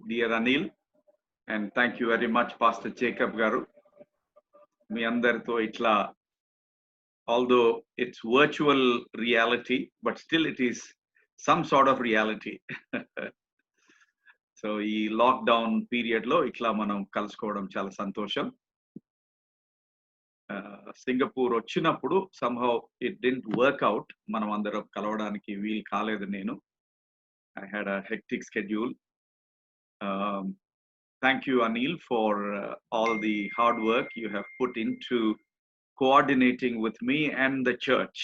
dear Anil, and thank you very much, Pastor Jacob Garu. మీ అందరితో ఇట్లా, although it's virtual reality, but still it is some sort of reality. So ఈ lockdown period లో ఇట్లా మనం కలుసుకోవడం చాలా సంతోషం. సింగపూర్ వచ్చినప్పుడు somehow it didn't work out, మనం అందరం కలవడానికి వీలు కాలేదు. నేను I had a hectic schedule. Thank you, Anil, for all the hard work you have put into coordinating with me and the church.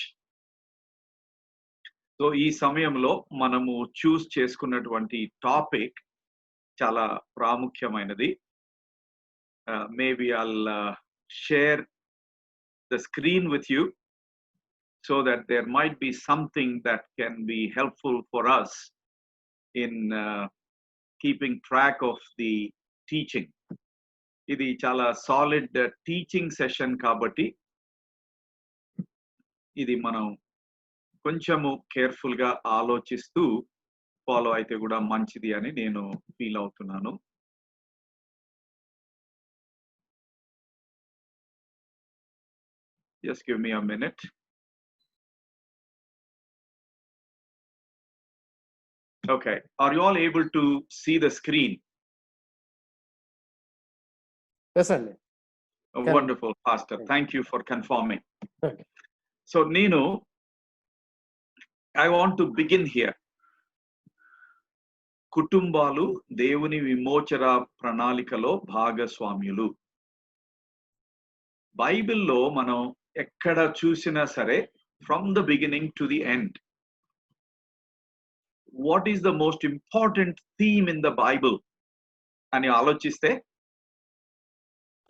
So ఈ సమయంలో మనము చూస్ చేసుకున్నటువంటి టాపిక్ చాలా ప్రాముఖ్యమైనది. Maybe I'll share the screen with you so that there might be something that can be helpful for us in keeping track of the teaching. ఇది చాలా solid teaching session కాబట్టి ఇది మనం కొంచెము కేర్ఫుల్ గా ఆలోచిస్తూ ఫాలో అయితే కూడా మంచిది అని నేను ఫీల్ అవుతున్నాను. Just give me a minute. Okay, are you all able to see the screen? Yes, sir. Wonderful, Pastor. Thank you for confirming. Okay. So, Nino, I want to begin here. కుటుంబాలు దేవుని విమోచన ప్రణాళికలో భాగస్వామ్యులు. బైబిల్లో మనం ఎక్కడ చూసినా సరే, from the beginning to the end, what is the most important theme in the Bible అని ఆలోచిస్తే,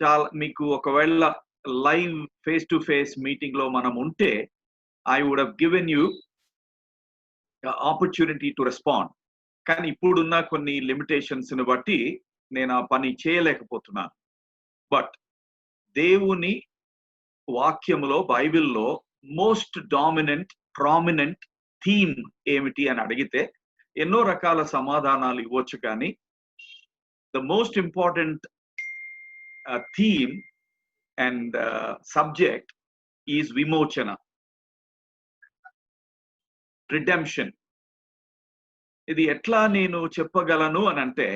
చాలా మీకు ఒకవేళ live face to face meeting లో మనం ఉంటే, I would have given you opportunity to respond. కానీ ఇప్పుడున్న కొన్ని లిమిటేషన్స్ ని బట్టి నేను ఆ పని చేయలేకపోతున్నాను. బట్ దేవుని వాక్యములో, బైబిల్లో మోస్ట్ డామినెంట్ ప్రామినెంట్ థీమ్ ఏమిటి అని అడిగితే ఎన్నో రకాల సమాధానాలు ఇవ్వచ్చు. కానీ the most important theme and subject is విమోచన, రిడెంప్షన్. ఇది ఎట్లా నేను చెప్పగలను అని అంటే,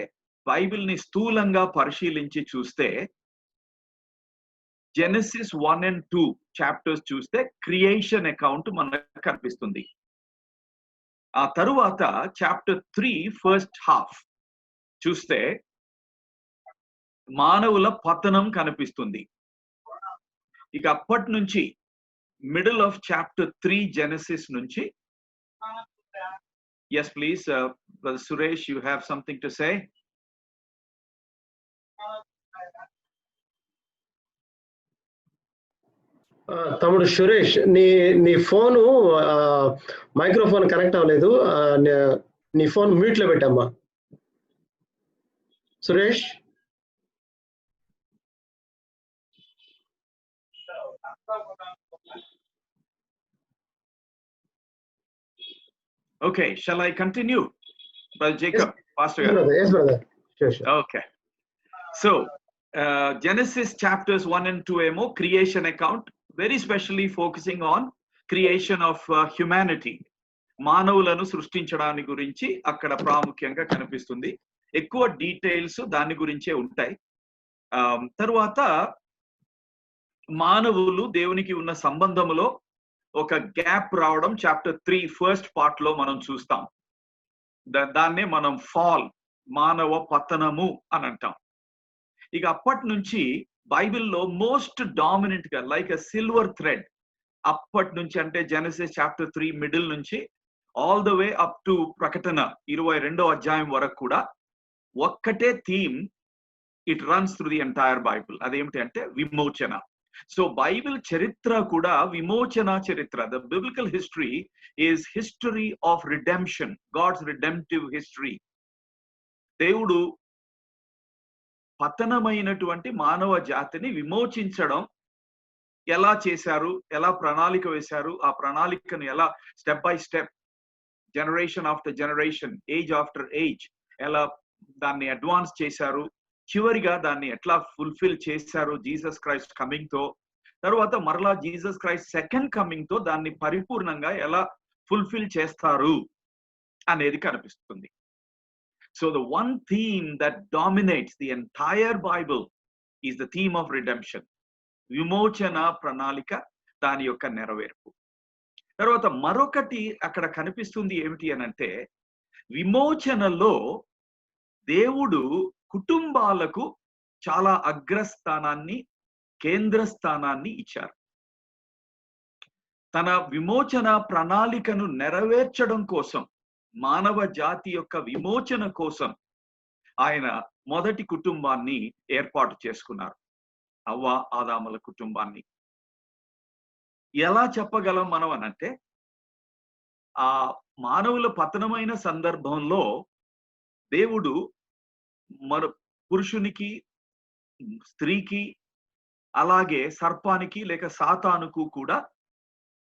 బైబిల్ని స్థూలంగా పరిశీలించి చూస్తే, జెనసిస్ 1 and 2 చాప్టర్స్ చూస్తే క్రియేషన్ అకౌంట్ మనకు కనిపిస్తుంది. ఆ తరువాత చాప్టర్ 3 ఫస్ట్ హాఫ్ చూస్తే మానవుల పతనం కనిపిస్తుంది. ఇక అప్పటి నుంచి మిడిల్ ఆఫ్ చాప్టర్ 3 జెనసిస్ నుంచి, yes please, Brother Suresh, you have something to say? తమ్ముడు సురేష్, నీ ఫోను మైక్రోఫోన్ కనెక్ట్ అవ్వలేదు. నీ ఫోన్ మ్యూట్ లో పెట్టమ్మా Suresh. Okay, shall I continue, Brother Jacob? Yes, Pastor. Yes, brother. Sure. Okay. So, Genesis chapters 1 and 2 emo creation account, very specially focusing on creation of humanity. మానవులను సృష్టించడానికి గురించి అక్కడ ప్రాముఖ్యంగా కనిపిస్తుంది. ఎక్కువ డీటెయిల్స్ దాని గురించే ఉంటాయి. తరువాత మానవులు దేవునికి ఉన్న సంబంధములో ఒక గ్యాప్ రావడం చాప్టర్ 3 ఫస్ట్ పార్ట్ లో మనం చూస్తాం. దాన్నే మనం ఫాల్, మానవ పతనము అని అంటాం. ఇక అప్పటి నుంచి బైబిల్లో మోస్ట్ డామినెంట్ గా, లైక్ ఎ సిల్వర్ థ్రెడ్, అప్పటి నుంచి అంటే జెనసిస్ చాప్టర్ 3 మిడిల్ నుంచి all the way up to ప్రకటన 22వ అధ్యాయం వరకు కూడా ఒక్కటే theme, it runs through the entire Bible. అదేమిటి అంటే విమోచన. సో బైబిల్ చరిత్ర కూడా విమోచన చరిత్ర. The biblical history is history of redemption, God's redemptive history. దేవుడు పతనమైనటువంటి మానవ జాతిని విమోచించడం ఎలా చేశారు, ఎలా ప్రణాళిక వేశారు, ఆ ప్రణాళికను ఎలా step by step, generation after generation, age after age ఎలా దాన్ని అడ్వాన్స్ చేశారు, చివరిగా దాన్ని ఎట్లా ఫుల్ఫిల్ చేశారు జీసస్ క్రైస్ట్ కమింగ్ తో, తర్వాత మరలా జీసస్ క్రైస్ట్ సెకండ్ కమింగ్ తో దాన్ని పరిపూర్ణంగా ఎలా ఫుల్ఫిల్ చేస్తారు అనేది కనిపిస్తుంది. So the one theme that dominates the entire Bible is the theme of redemption. విమోచన ప్రణాళిక, దాని యొక్క నెరవేర్పు. తర్వాత మరొకటి అక్కడ కనిపిస్తుంది ఏమిటి అనంటే, విమోచనలో దేవుడు కుటుంబాలకు చాలా అగ్రస్థానాన్ని, కేంద్రస్థానాన్ని ఇచ్చారు. తన విమోచన ప్రణాళికను నెరవేర్చడం కోసం, మానవ జాతి యొక్క విమోచన కోసం ఆయన మొదటి కుటుంబాన్ని ఏర్పాటు చేసుకున్నారు, అవ్వ ఆదాముల కుటుంబాన్ని. ఎలా చెప్పగలం మనం అనంటే, ఆ మానవుల పతనమైన సందర్భంలో దేవుడు పురుషునికి, స్త్రీకి, అలాగే సర్పానికి లేక సాతానుకు కూడా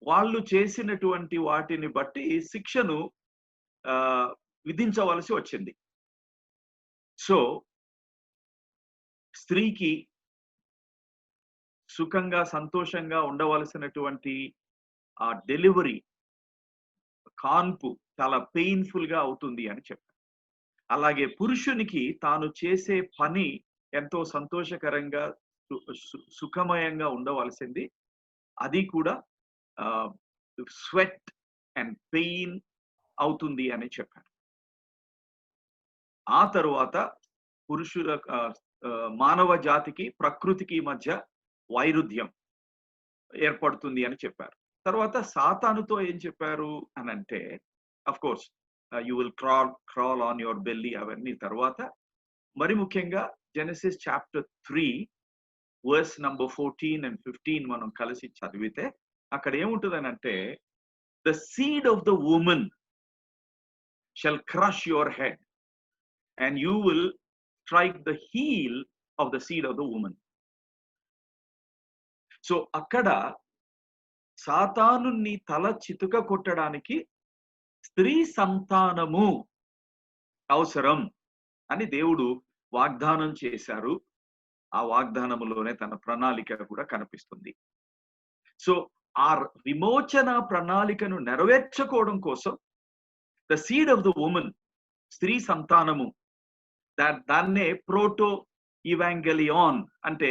వాళ్ళు చేసినటువంటి వాటిని బట్టి శిక్షను విధించవలసి వచ్చింది. సో స్త్రీకి సుఖంగా సంతోషంగా ఉండవలసినటువంటి ఆ డెలివరీ, కాన్పు చాలా పెయిన్ఫుల్ గా అవుతుంది అని చెప్పారు. అలాగే పురుషునికి తాను చేసే పని ఎంతో సంతోషకరంగా, సుఖమయంగా ఉండవలసింది, అది కూడా స్వెట్ అండ్ పెయిన్ అవుతుంది అని చెప్పారు. ఆ తరువాత పురుషుల మానవ జాతికి ప్రకృతికి మధ్య వైరుధ్యం ఏర్పడుతుంది అని చెప్పారు. తర్వాత సాతానుతో ఏం చెప్పారు అని అంటే, of course you will crawl on your belly, అవన్నీ తర్వాత. మరి ముఖ్యంగా Genesis chapter 3 verse number 14 and 15 మనం కలిసి చదివితే అక్కడ ఏముంటుందని అంటే, the seed of the woman shall crush your head and you will strike the heel of the seed of the woman. So అక్కడ సాతానుని తల చితుక కొట్టడానికి స్త్రీ సంతానము అవసరం అని దేవుడు వాగ్దానం చేశారు. ఆ వాగ్దానములోనే తన ప్రణాళిక కూడా కనిపిస్తుంది. సో ఆ విమోచన ప్రణాళికను నెరవేర్చుకోవడం కోసం the seed of the woman, స్త్రీ సంతానము, దాన్నే ప్రోటో ఇవాంగెలియాన్ అంటే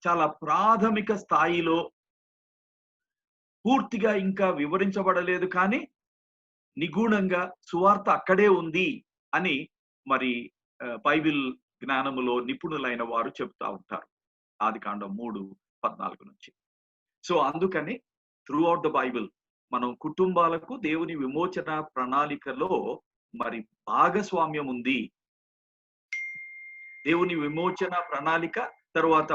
చాలా ప్రాథమిక స్థాయిలో పూర్తిగా ఇంకా వివరించబడలేదు, కానీ నిగూఢంగా సువార్త అక్కడే ఉంది అని మరి బైబిల్ జ్ఞానములో నిపుణులైన వారు చెప్తా ఉంటారు, ఆదికాండం 3:14 నుంచి. సో అందుకని త్రూ అవుట్ ద బైబిల్ మనం కుటుంబాలకు దేవుని విమోచన ప్రణాళికలో మరి భాగస్వామ్యం ఉంది. దేవుని విమోచన ప్రణాళిక తర్వాత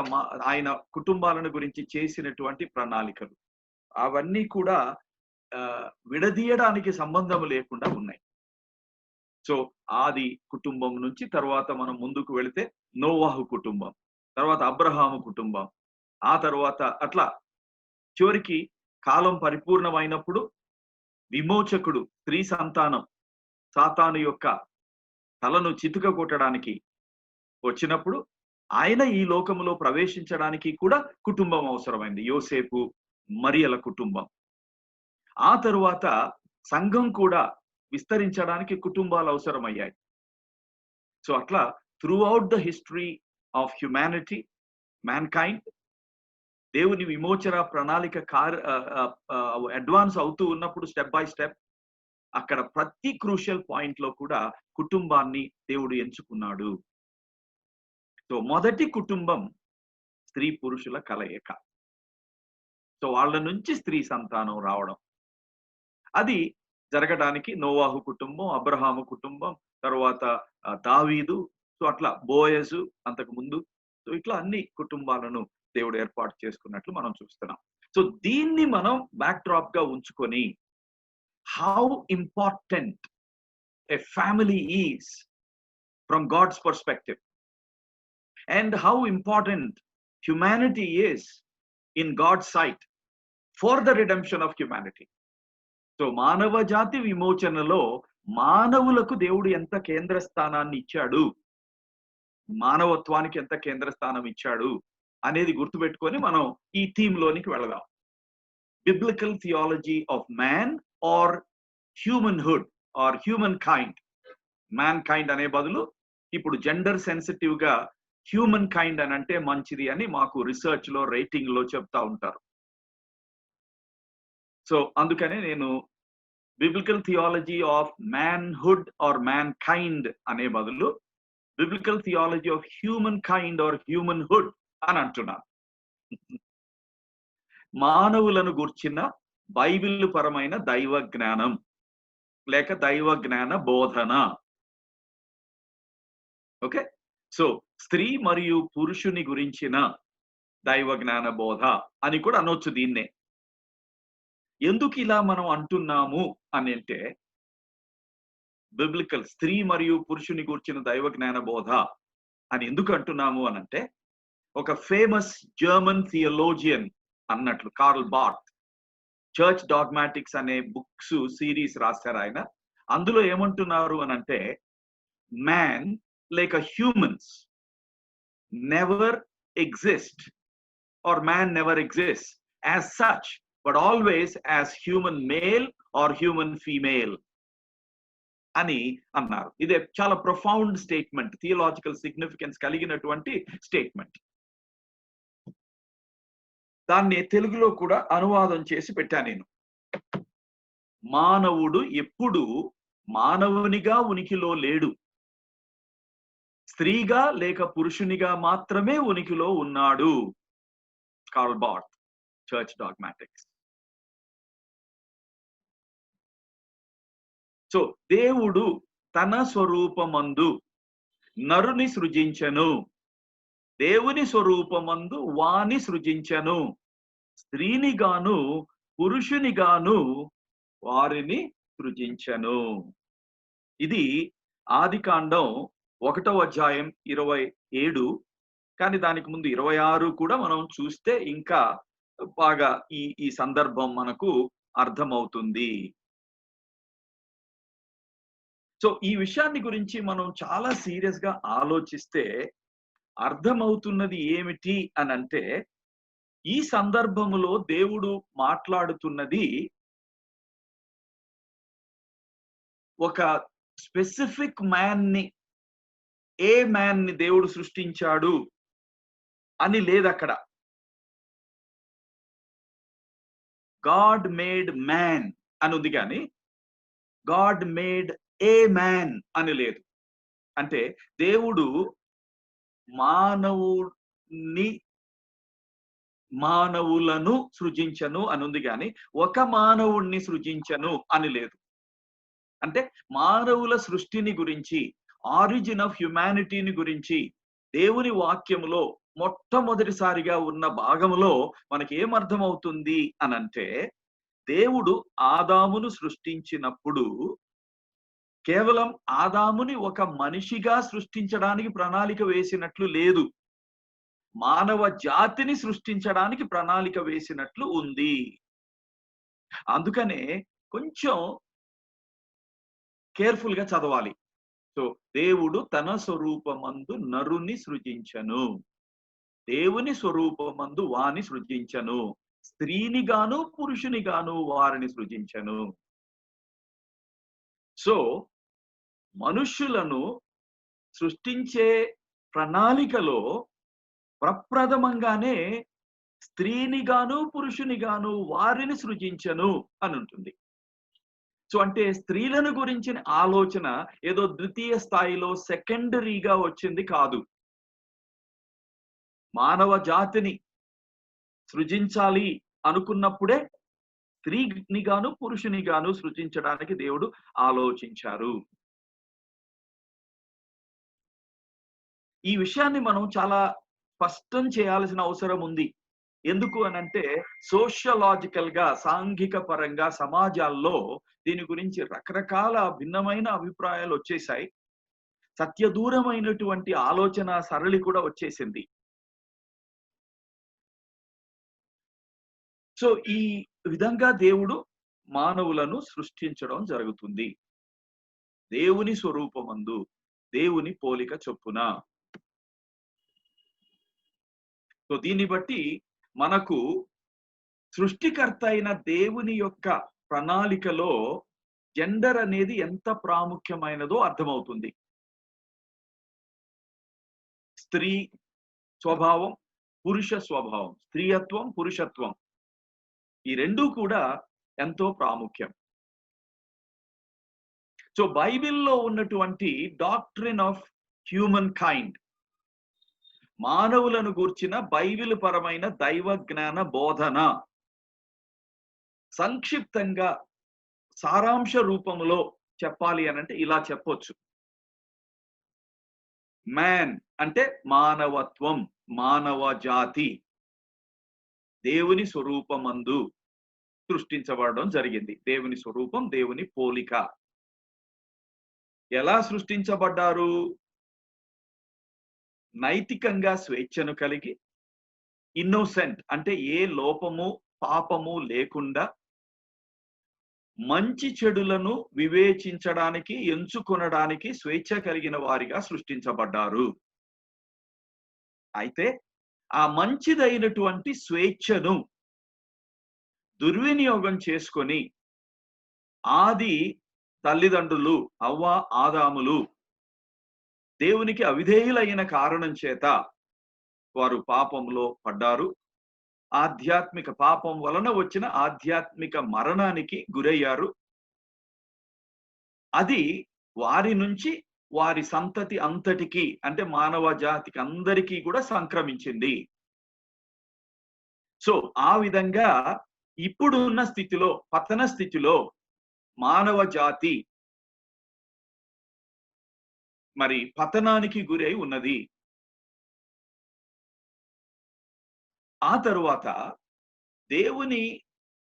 ఆయన కుటుంబాలను గురించి చేసినటువంటి ప్రణాళికలు, అవన్నీ కూడా విడదీయడానికి సంబంధం లేకుండా ఉన్నాయి. సో ఆది కుటుంబం నుంచి తర్వాత మనం ముందుకు వెళితే నోవాహు కుటుంబం, తర్వాత అబ్రహాము కుటుంబం, ఆ తర్వాత అట్లా చివరికి కాలం పరిపూర్ణమైనప్పుడు విమోచకుడు, స్త్రీ సంతానం, సాతాను యొక్క తలను చితుక కొట్టడానికి వచ్చినప్పుడు ఆయన ఈ లోకములో ప్రవేశించడానికి కూడా కుటుంబం అవసరమైంది, యోసేపు మరియల కుటుంబం. ఆ తరువాత సంఘం కూడా విస్తరించడానికి కుటుంబాలు అవసరమయ్యాయి. సో అట్లా through out the history of humanity, man kind, దేవుని విమోచన ప్రణాళిక అడ్వాన్స్ అవుతూ ఉన్నప్పుడు స్టెప్ బై స్టెప్ అక్కడ ప్రతి క్రూషియల్ పాయింట్ లో కూడా కుటుంబాన్ని దేవుడు ఎంచుకున్నాడు. సో మొదటి కుటుంబం స్త్రీ పురుషుల కలయిక. సో వాళ్ళ నుంచి స్త్రీ సంతానం రావడం, అది జరగడానికి నోవాహు కుటుంబం, అబ్రహాము కుటుంబం, తర్వాత దావీదు, సో అట్లా బోయజు అంతకు ముందు, సో ఇట్లా అన్ని కుటుంబాలను దేవుడు ఏర్పాటు చేసుకున్నట్లు మనం చూస్తున్నాం. సో దీన్ని మనం బ్యాక్ డ్రాప్ గా ఉంచుకొని how important a family is from God's perspective and how important humanity is in God's sight for the redemption of humanity. So మానవ జాతి విమోచనలో మానవులకు దేవుడు ఎంత కేంద్ర స్థానాన్ని ఇచ్చాడు, మానవత్వానికి ఎంత కేంద్ర స్థానం ఇచ్చాడు అనేది గుర్తుపెట్టుకొని మనం ఈ థీమ్ లోనికి వెళదాం. Biblical theology of man or humanhood or human kind. Man kind అనే బదులు ఇప్పుడు జెండర్ సెన్సిటివ్ గా హ్యూమన్ కైండ్ అని అంటే మంచిది అని మాకు రీసెర్చ్ లో రేటింగ్ లో చెప్తా ఉంటారు. సో అందుకనే నేను biblical theology of manhood or man kind అనే బదులు biblical theology of human kind or humanhood అని అంటున్నాను. మానవులను గూర్చిన బైబిల్ పరమైన దైవ జ్ఞానం లేక దైవ జ్ఞాన బోధన. ఓకే, సో స్త్రీ మరియు పురుషుని గురించిన దైవ జ్ఞాన బోధ అని కూడా అనొచ్చు దీన్నే. ఎందుకు ఇలా మనం అంటున్నాము అని అంటే, బిబ్లికల్ స్త్రీ మరియు పురుషుని గురించిన దైవ జ్ఞాన బోధ అని ఎందుకు అంటున్నాము అని అంటే, ఒక ఫేమస్ జర్మన్ థియోలోజియన్ అన్నట్లు కార్ల్ బార్త్ చర్చ్ డాగ్మాటిక్స్ అనే బుక్స్ సిరీస్ రాశారు ఆయన. అందులో ఏమంటున్నారు అని అంటే, మ్యాన్ లేక humans never exist are man never exist as such but always as human male or human female అని అన్నారు. ఇదే చాలా ప్రొఫౌండ్ స్టేట్మెంట్, థియలాజికల్ సిగ్నిఫికెన్స్ కలిగినటువంటి స్టేట్మెంట్. దాన్ని తెలుగులో కూడా అనువాదం చేసి పెట్టా నేను. మానవుడు ఎప్పుడు మానవునిగా ఉనికిలో లేడు, స్త్రీగా లేక పురుషునిగా మాత్రమే ఉనికిలో ఉన్నాడు. Karl Barth church dogmatics. So దేవుడు తన స్వరూపమందు నరుని సృజించెను, దేవుని స్వరూపమందు వాని సృజించెను, స్త్రీని గాను పురుషుని గాను వారిని సృజించెను. ఇది ఆదికాండం 1వ అధ్యాయం 27, కానీ దానికి ముందు 26 కూడా మనం చూస్తే ఇంకా బాగా ఈ సందర్భం మనకు అర్థమవుతుంది. సో ఈ విషయాన్ని గురించి మనం చాలా సీరియస్ గా ఆలోచిస్తే అర్థమవుతున్నది ఏమిటి అని అంటే, ఈ సందర్భములో దేవుడు మాట్లాడుతున్నది ఒక స్పెసిఫిక్ మ్యాన్ ని, ఏ మ్యాన్ ని దేవుడు సృష్టించాడు అని లేదు అక్కడ. గాడ్ మేడ్ మ్యాన్ అని ఉంది కానీ గాడ్ మేడ్ ఏ మ్యాన్ అని లేదు. అంటే దేవుడు మానవులను సృజించను అని ఉంది కానీ ఒక మానవుణ్ణి సృజించను అని లేదు. అంటే మానవుల సృష్టిని గురించి, ఆరిజిన్ ఆఫ్ హ్యుమానిటీని గురించి దేవుని వాక్యములో మొట్టమొదటిసారిగా ఉన్న భాగంలో మనకి ఏమర్థమవుతుంది అనంటే, దేవుడు ఆదామును సృష్టించినప్పుడు కేవలం ఆదాముని ఒక మనిషిగా సృష్టించడానికి ప్రణాళిక వేసినట్లు లేదు, మానవ జాతిని సృష్టించడానికి ప్రణాళిక వేసినట్లు ఉంది. అందుకనే కొంచెం కేర్ఫుల్ గా చదవాలి. సో దేవుడు తన స్వరూపమందు నరుని సృజించను, దేవుని స్వరూపమందు వాని సృజించను, స్త్రీని గాను పురుషుని గాను వారిని సృజించను. సో మనుష్యులను సృష్టించే ప్రణాళికలో ప్రప్రథమంగానే స్త్రీని గాను పురుషుని గాను వారిని సృజించను అని ఉంటుంది. సో అంటే స్త్రీలను గురించిన ఆలోచన ఏదో ద్వితీయ స్థాయిలో సెకండరీగా వచ్చింది కాదు. మానవ జాతిని సృజించాలి అనుకున్నప్పుడే స్త్రీని గాను పురుషుని గాను సృజించడానికి దేవుడు ఆలోచించారు. ఈ విషయాన్ని మనం చాలా స్పష్టం చేయాల్సిన అవసరం ఉంది. ఎందుకు అనంటే, సోషలాజికల్ గా, సాంఘిక పరంగా సమాజాల్లో దీని గురించి రకరకాల భిన్నమైన అభిప్రాయాలు వచ్చేసాయి. సత్యదూరమైనటువంటి ఆలోచన సరళి కూడా వచ్చేసింది. సో ఈ విధంగా దేవుడు మానవులను సృష్టించడం జరుగుతుంది. దేవుని స్వరూపమందు, దేవుని పోలిక చొప్పున. సో దీన్ని బట్టి మనకు సృష్టికర్త అయిన దేవుని యొక్క ప్రణాళికలో జెండర్ అనేది ఎంత ప్రాముఖ్యమైనదో అర్థమవుతుంది. స్త్రీ స్వభావం, పురుష స్వభావం, స్త్రీయత్వం, పురుషత్వం, ఈ రెండూ కూడా ఎంతో ప్రాముఖ్యం. సో బైబిల్లో ఉన్నటువంటి డాక్ట్రిన్ ఆఫ్ హ్యూమన్ కైండ్, మానవులను గూర్చిన బైబిల్ పరమైన దైవ జ్ఞాన బోధన సంక్షిప్తంగా సారాంశ రూపంలో చెప్పాలి అనంటే ఇలా చెప్పొచ్చు. మ్యాన్ అంటే మానవత్వం, మానవ జాతి దేవుని స్వరూపమందు సృష్టించబడడం జరిగింది. దేవుని స్వరూపం, దేవుని పోలిక. ఎలా సృష్టించబడ్డారు? నైతికంగా స్వేచ్ఛను కలిగి, ఇన్నోసెంట్ అంటే ఏ లోపము పాపము లేకుండా, మంచి చెడులను వివేచించడానికి, ఎంచుకొనడానికి స్వేచ్ఛ కలిగిన వారిగా సృష్టించబడ్డారు. అయితే ఆ మంచిదైనటువంటి స్వేచ్ఛను దుర్వినియోగం చేసుకొని ఆది తల్లిదండ్రులు అవ్వ ఆదాములు దేవునికి అవిధేయులైన కారణం చేత వారు పాపంలో పడ్డారు. ఆధ్యాత్మిక పాపం వలన వచ్చిన ఆధ్యాత్మిక మరణానికి గురయ్యారు. అది వారి నుంచి వారి సంతతి అంతటికి అంటే మానవ జాతికి అందరికీ కూడా సంక్రమించింది. సో ఆ విధంగా ఇప్పుడున్న స్థితిలో, పతన స్థితిలో మానవ జాతి మరి పతనానికి గురై ఉన్నది. ఆ తరువాత దేవుని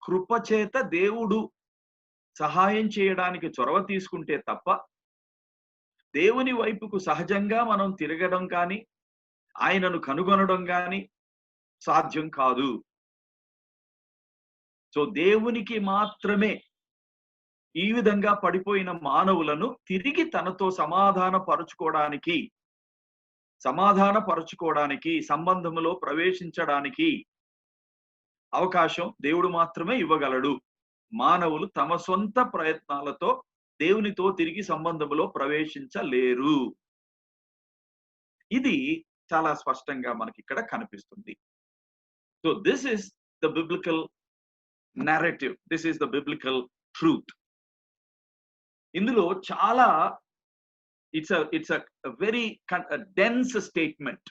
కృపచేత దేవుడు సహాయం చేయడానికి చొరవ తీసుకుంటే తప్ప దేవుని వైపుకు సహజంగా మనం తిరగడం కానీ ఆయనను కనుగొనడం కానీ సాధ్యం కాదు. సో దేవునికి మాత్రమే ఈ విధంగా పడిపోయిన మానవులను తిరిగి తనతో సమాధానపరచుకోవడానికి సంబంధములో ప్రవేశించడానికి అవకాశం దేవుడు మాత్రమే ఇవ్వగలడు. మానవులు తమ సొంత ప్రయత్నాలతో దేవునితో తిరిగి సంబంధములో ప్రవేశించలేరు. ఇది చాలా స్పష్టంగా మనకి ఇక్కడ కనిపిస్తుంది. So this is the biblical narrative, this is the biblical truth. ఇందులో చాలా it's a very dense statement.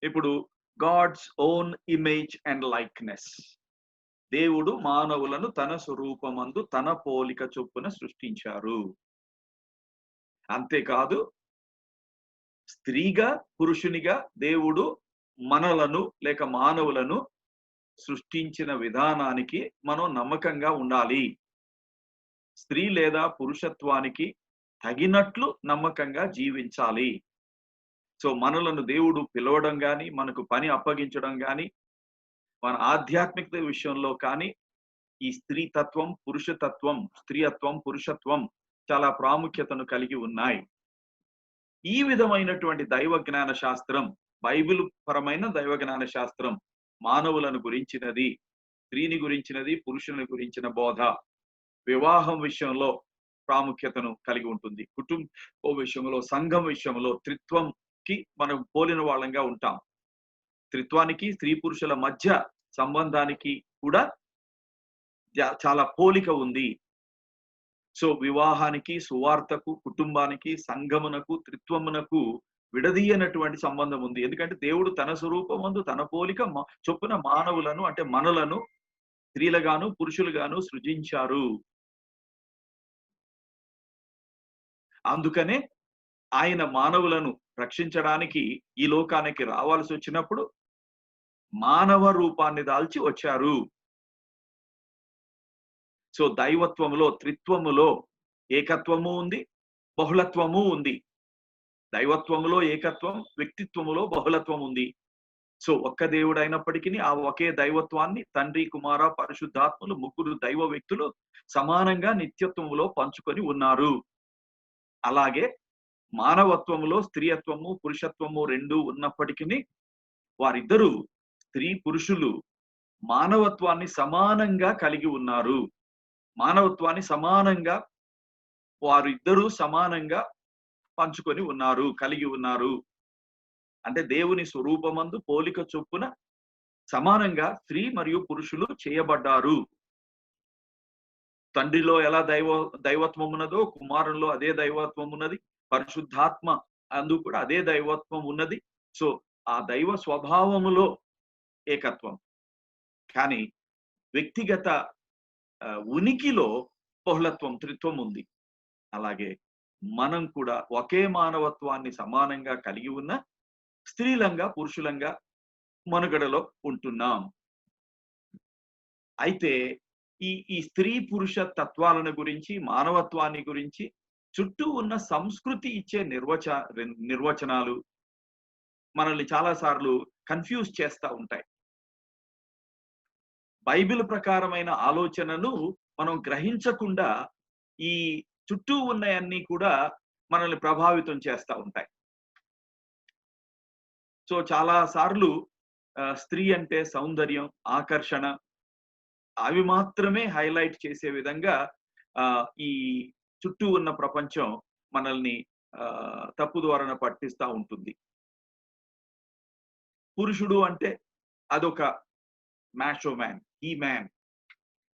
ఇప్పుడు God's own image and likeness, దేవుడు మానవులను తన స్వరూపమందు తన పోలిక చొప్పున సృష్టించారు. అంతేకాదు స్త్రీగా పురుషునిగా దేవుడు మనలను లేక మానవులను సృష్టించిన విధానానికి మనం నమ్మకంగా ఉండాలి. స్త్రీ లేదా పురుషత్వానికి తగినట్లు నమ్మకంగా జీవించాలి. సో మనలను దేవుడు పిలవడం కానీ, మనకు పని అప్పగించడం కానీ, మన ఆధ్యాత్మికత విషయంలో కానీ ఈ స్త్రీ తత్వం, పురుషతత్వం, స్త్రీయత్వం, పురుషత్వం చాలా ప్రాముఖ్యతను కలిగి ఉన్నాయి. ఈ విధమైనటువంటి దైవ జ్ఞాన శాస్త్రం, బైబిల్ పరమైన దైవ జ్ఞాన శాస్త్రం మానవులను గురించినది, స్త్రీని గురించినది, పురుషుని గురించిన బోధ, వివాహం విషయంలో ప్రాముఖ్యతను కలిగి ఉంటుంది. కుటుంబ విషయంలో, సంఘం విషయంలో త్రిత్వంకి మనం పోలిన వాళ్ళంగా ఉంటాం. త్రిత్వానికి, స్త్రీ పురుషుల మధ్య సంబంధానికి కూడా చాలా పోలిక ఉంది. సో వివాహానికి, సువార్తకు, కుటుంబానికి, సంఘమునకు, త్రిత్వమునకు విడదీయనటువంటి సంబంధం ఉంది. ఎందుకంటే దేవుడు తన స్వరూపమందు తన పోలిక చొప్పున మానవులను అంటే మనలను స్త్రీలుగాను పురుషులుగాను సృజించారు. అందుకనే ఆయన మానవులను రక్షించడానికి ఈ లోకానికి రావాల్సి వచ్చినప్పుడు మానవ రూపాన్ని దాల్చి వచ్చారు. సో దైవత్వములో, త్రిత్వములో ఏకత్వము ఉంది, బహుళత్వము ఉంది. దైవత్వములో ఏకత్వం, వ్యక్తిత్వములో బహుళత్వం ఉంది. సో ఒక్క దేవుడు అయినప్పటికీ ఆ ఒకే దైవత్వాన్ని తండ్రి, కుమార, పరిశుద్ధాత్మలు ముగ్గురు దైవ వ్యక్తులు సమానంగా నిత్యత్వములో పంచుకొని ఉన్నారు. అలాగే మానవత్వములో స్త్రీయత్వము, పురుషత్వము రెండు ఉన్నప్పటికీ వారిద్దరూ స్త్రీ పురుషులు మానవత్వాన్ని సమానంగా కలిగి ఉన్నారు. మానవత్వాన్ని సమానంగా వారిద్దరూ సమానంగా పంచుకొని ఉన్నారు, కలిగి ఉన్నారు. అంటే దేవుని స్వరూపమందు పోలిక చొప్పున సమానంగా స్త్రీ మరియు పురుషులు చేయబడ్డారు. తండ్రిలో ఎలా దైవత్వం ఉన్నదో కుమారుల్లో అదే దైవత్వం ఉన్నది, పరిశుద్ధాత్మ అందు కూడా అదే దైవత్వం ఉన్నది. సో ఆ దైవ స్వభావములో ఏకత్వం, కానీ వ్యక్తిగత ఉనికిలో బహుళత్వం, త్రిత్వం ఉంది. అలాగే మనం కూడా ఒకే మానవత్వాన్ని సమానంగా కలిగి ఉన్న స్త్రీలంగా పురుషులంగా మనుగడలో ఉంటున్నాం. అయితే ఈ స్త్రీ పురుష తత్వాలను గురించి, మానవత్వాన్ని గురించి చుట్టూ ఉన్న సంస్కృతి ఇచ్చే నిర్వచనాలు మనల్ని చాలా సార్లు కన్ఫ్యూజ్ చేస్తూ ఉంటాయి. బైబిల్ ప్రకారమైన ఆలోచనను మనం గ్రహించకుండా ఈ చుట్టూ ఉన్నాయన్నీ కూడా మనల్ని ప్రభావితం చేస్తూ ఉంటాయి. సో చాలా సార్లు స్త్రీ అంటే సౌందర్యం, ఆకర్షణ అవి మాత్రమే హైలైట్ చేసే విధంగా ఈ చుట్టూ ఉన్న ప్రపంచం మనల్ని తప్పుదోరణ పట్టిస్తూ ఉంటుంది. పురుషుడు అంటే అదొక మ్యాచో మ్యాన్, ఈ మ్యాన్,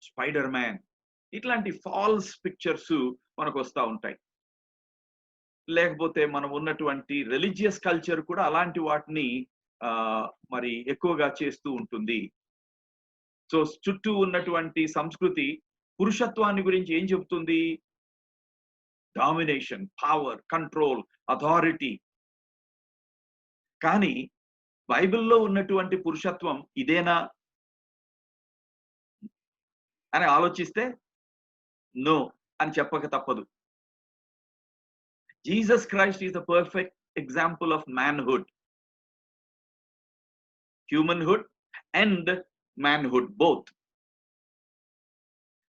స్పైడర్ మ్యాన్, ఇట్లాంటి ఫాల్స్ పిక్చర్స్ మనకు వస్తూ ఉంటాయి. లేకపోతే మనం ఉన్నటువంటి రిలీజియస్ కల్చర్ కూడా అలాంటి వాటిని మరి ఎక్కువగా చేస్తూ ఉంటుంది. సో చుట్టూ ఉన్నటువంటి సంస్కృతి పురుషత్వాన్ని గురించి ఏం చెబుతుంది? Domination, power, control, authority. కానీ బైబిల్లో ఉన్నటువంటి పురుషత్వం ఇదేనా అని ఆలోచిస్తే నో అని చెప్పక తప్పదు. Jesus Christ is the perfect example of manhood, humanhood and manhood both.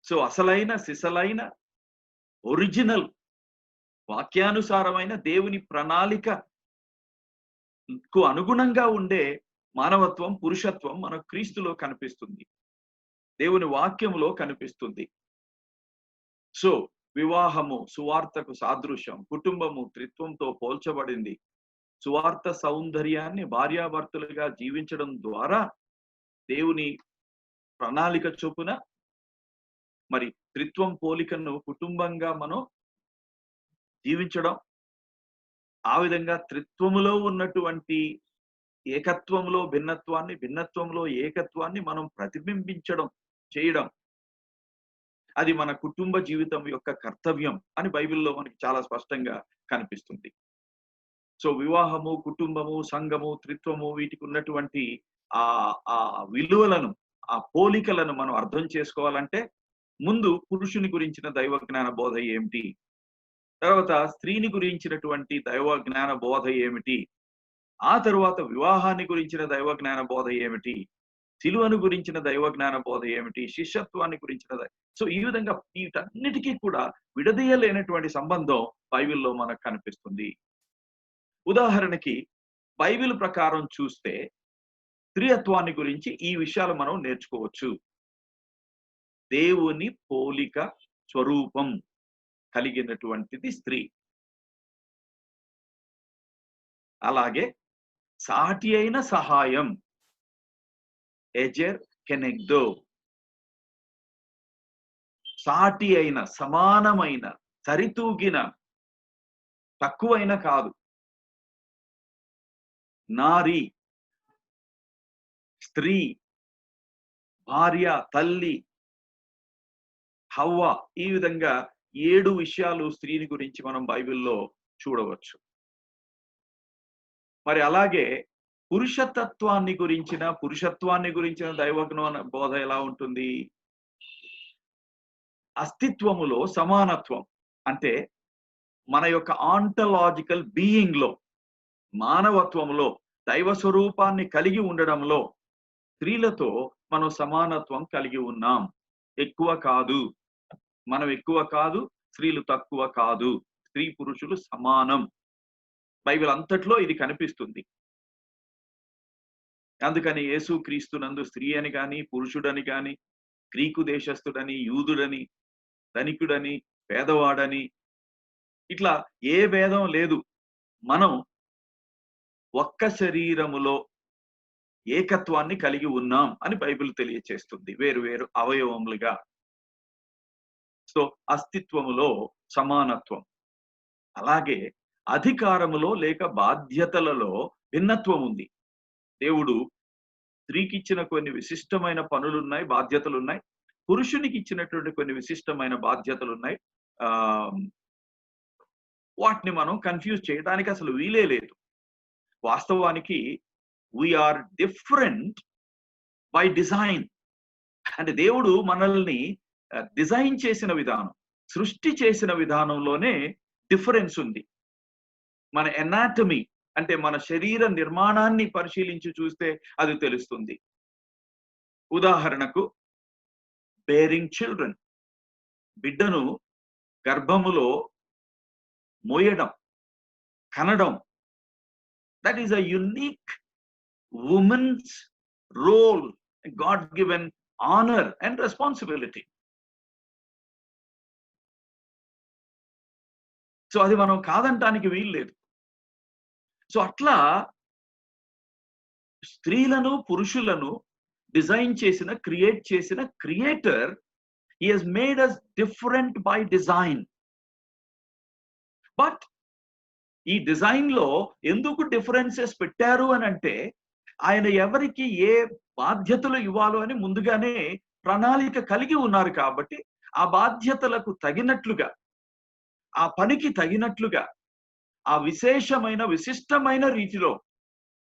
So అసలైన సిసలైన ఒరిజినల్ వాక్యానుసారమైన దేవుని ప్రణాళికకు అనుగుణంగా ఉండే మానవత్వం, పురుషత్వం మన క్రీస్తులో కనిపిస్తుంది, దేవుని వాక్యములో కనిపిస్తుంది. సో వివాహము సువార్తకు సాదృశ్యం, కుటుంబము త్రిత్వంతో పోల్చబడింది. సువార్త సౌందర్యాన్ని భార్యాభర్తలుగా జీవించడం ద్వారా దేవుని ప్రణాళిక చొప్పున మరి త్రిత్వం పోలికను కుటుంబంగా మనం జీవించడం, ఆ విధంగా త్రిత్వములో ఉన్నటువంటి ఏకత్వంలో భిన్నత్వాన్ని, భిన్నత్వంలో ఏకత్వాన్ని మనం ప్రతిబింబించడం చేయడం, అది మన కుటుంబ జీవితం యొక్క కర్తవ్యం అని బైబిల్లో మనకి చాలా స్పష్టంగా కనిపిస్తుంది. సో వివాహము, కుటుంబము, సంఘము, త్రిత్వము వీటికి ఉన్నటువంటి ఆ విలువలను, ఆ పోలికలను మనం అర్థం చేసుకోవాలంటే ముందు పురుషుని గురించిన దైవ జ్ఞాన బోధ ఏమిటి, తర్వాత స్త్రీని గురించినటువంటి దైవ జ్ఞాన బోధ ఏమిటి, ఆ తరువాత వివాహాన్ని గురించిన దైవ జ్ఞాన బోధ ఏమిటి, సిలువను గురించిన దైవ జ్ఞాన బోధ ఏమిటి, శిష్యత్వాన్ని గురించిన సో ఈ విధంగా వీటన్నిటికీ కూడా విడదీయలేనటువంటి సంబంధం బైబిల్లో మనకు కనిపిస్తుంది. ఉదాహరణకి బైబిల్ ప్రకారం చూస్తే స్త్రీయత్వాన్ని గురించి ఈ విషయాలు మనం నేర్చుకోవచ్చు. దేవుని పోలిక స్వరూపం కలిగినటువంటిది స్త్రీ. అలాగే సాటి అయిన సహాయం, ఎజెర్ కెనెగ్దో, సాటి అయిన, సమానమైన, సరితూగిన, తక్కువైన కాదు. నారి, స్త్రీ, భార్య, తల్లి, హవ్వ, ఈ విధంగా 7 విషయాలు స్త్రీని గురించి మనం బైబిల్లో చూడవచ్చు. మరి అలాగే పురుషత్వాన్ని గురించిన దైవజ్ఞాన బోధ ఎలా ఉంటుంది? అస్తిత్వములో సమానత్వం, అంటే మన యొక్క ఆంటలాజికల్ బీయింగ్ లో, మానవత్వంలో దైవ స్వరూపాన్ని కలిగి ఉండడంలో స్త్రీలతో మనం సమానత్వం కలిగి ఉన్నాం. ఎక్కువ కాదు, మనం ఎక్కువ కాదు, స్త్రీలు తక్కువ కాదు, స్త్రీ పురుషులు సమానం. బైబిల్ అంతట్లో ఇది కనిపిస్తుంది. అందుకని యేసు క్రీస్తునందు స్త్రీ అని గాని, పురుషుడని గాని, గ్రీకు దేశస్థుడని, యూదుడని, ధనికుడని, పేదవాడని ఇట్లా ఏ భేదం లేదు. మనం ఒక్క శరీరములో ఏకత్వాన్ని కలిగి ఉన్నాం అని బైబిల్ తెలియచేస్తుంది. వేరు వేరు అవయవములుగా. సో అస్తిత్వములో సమానత్వం. అలాగే అధికారములో లేక బాధ్యతలలో భిన్నత్వం ఉంది. దేవుడు స్త్రీకి ఇచ్చిన కొన్ని విశిష్టమైన పనులున్నాయి, బాధ్యతలున్నాయి. పురుషునికి ఇచ్చినటువంటి కొన్ని విశిష్టమైన బాధ్యతలున్నాయి. వాటిని మనం కన్ఫ్యూజ్ చేయడానికి అసలు వీలే లేదు. వాస్తవానికి వీఆర్ డిఫరెంట్ బై డిజైన్. అంటే దేవుడు మనల్ని డిజైన్ చేసిన విధానం, సృష్టి చేసిన విధానంలోనే డిఫరెన్స్ ఉంది. మన ఎనాటమీ అంటే మన శరీర నిర్మాణాన్ని పరిశీలించి చూస్తే అది తెలుస్తుంది. ఉదాహరణకు బేరింగ్ చిల్డ్రన్, బిడ్డను గర్భములో మోయడం, కనడం, that is a unique women's role, God given honour and responsibility. So అది మనం కాదంటానికి వీల్లేదు. సో అట్లా స్త్రీలను పురుషులను డిజైన్ చేసిన, క్రియేట్ చేసిన creator, he has made us different by design. But ఈ డిజైన్ లో ఎందుకు డిఫరెన్సెస్ పెట్టారు అని అంటే, ఆయన ఎవరికి ఏ బాధ్యతలు ఇవ్వాలో అని ముందుగానే ప్రణాళిక కలిగి ఉన్నారు కాబట్టి, ఆ బాధ్యతలకు తగినట్లుగా, ఆ పనికి తగినట్లుగా, ఆ విశేషమైన విశిష్టమైన రీతిలో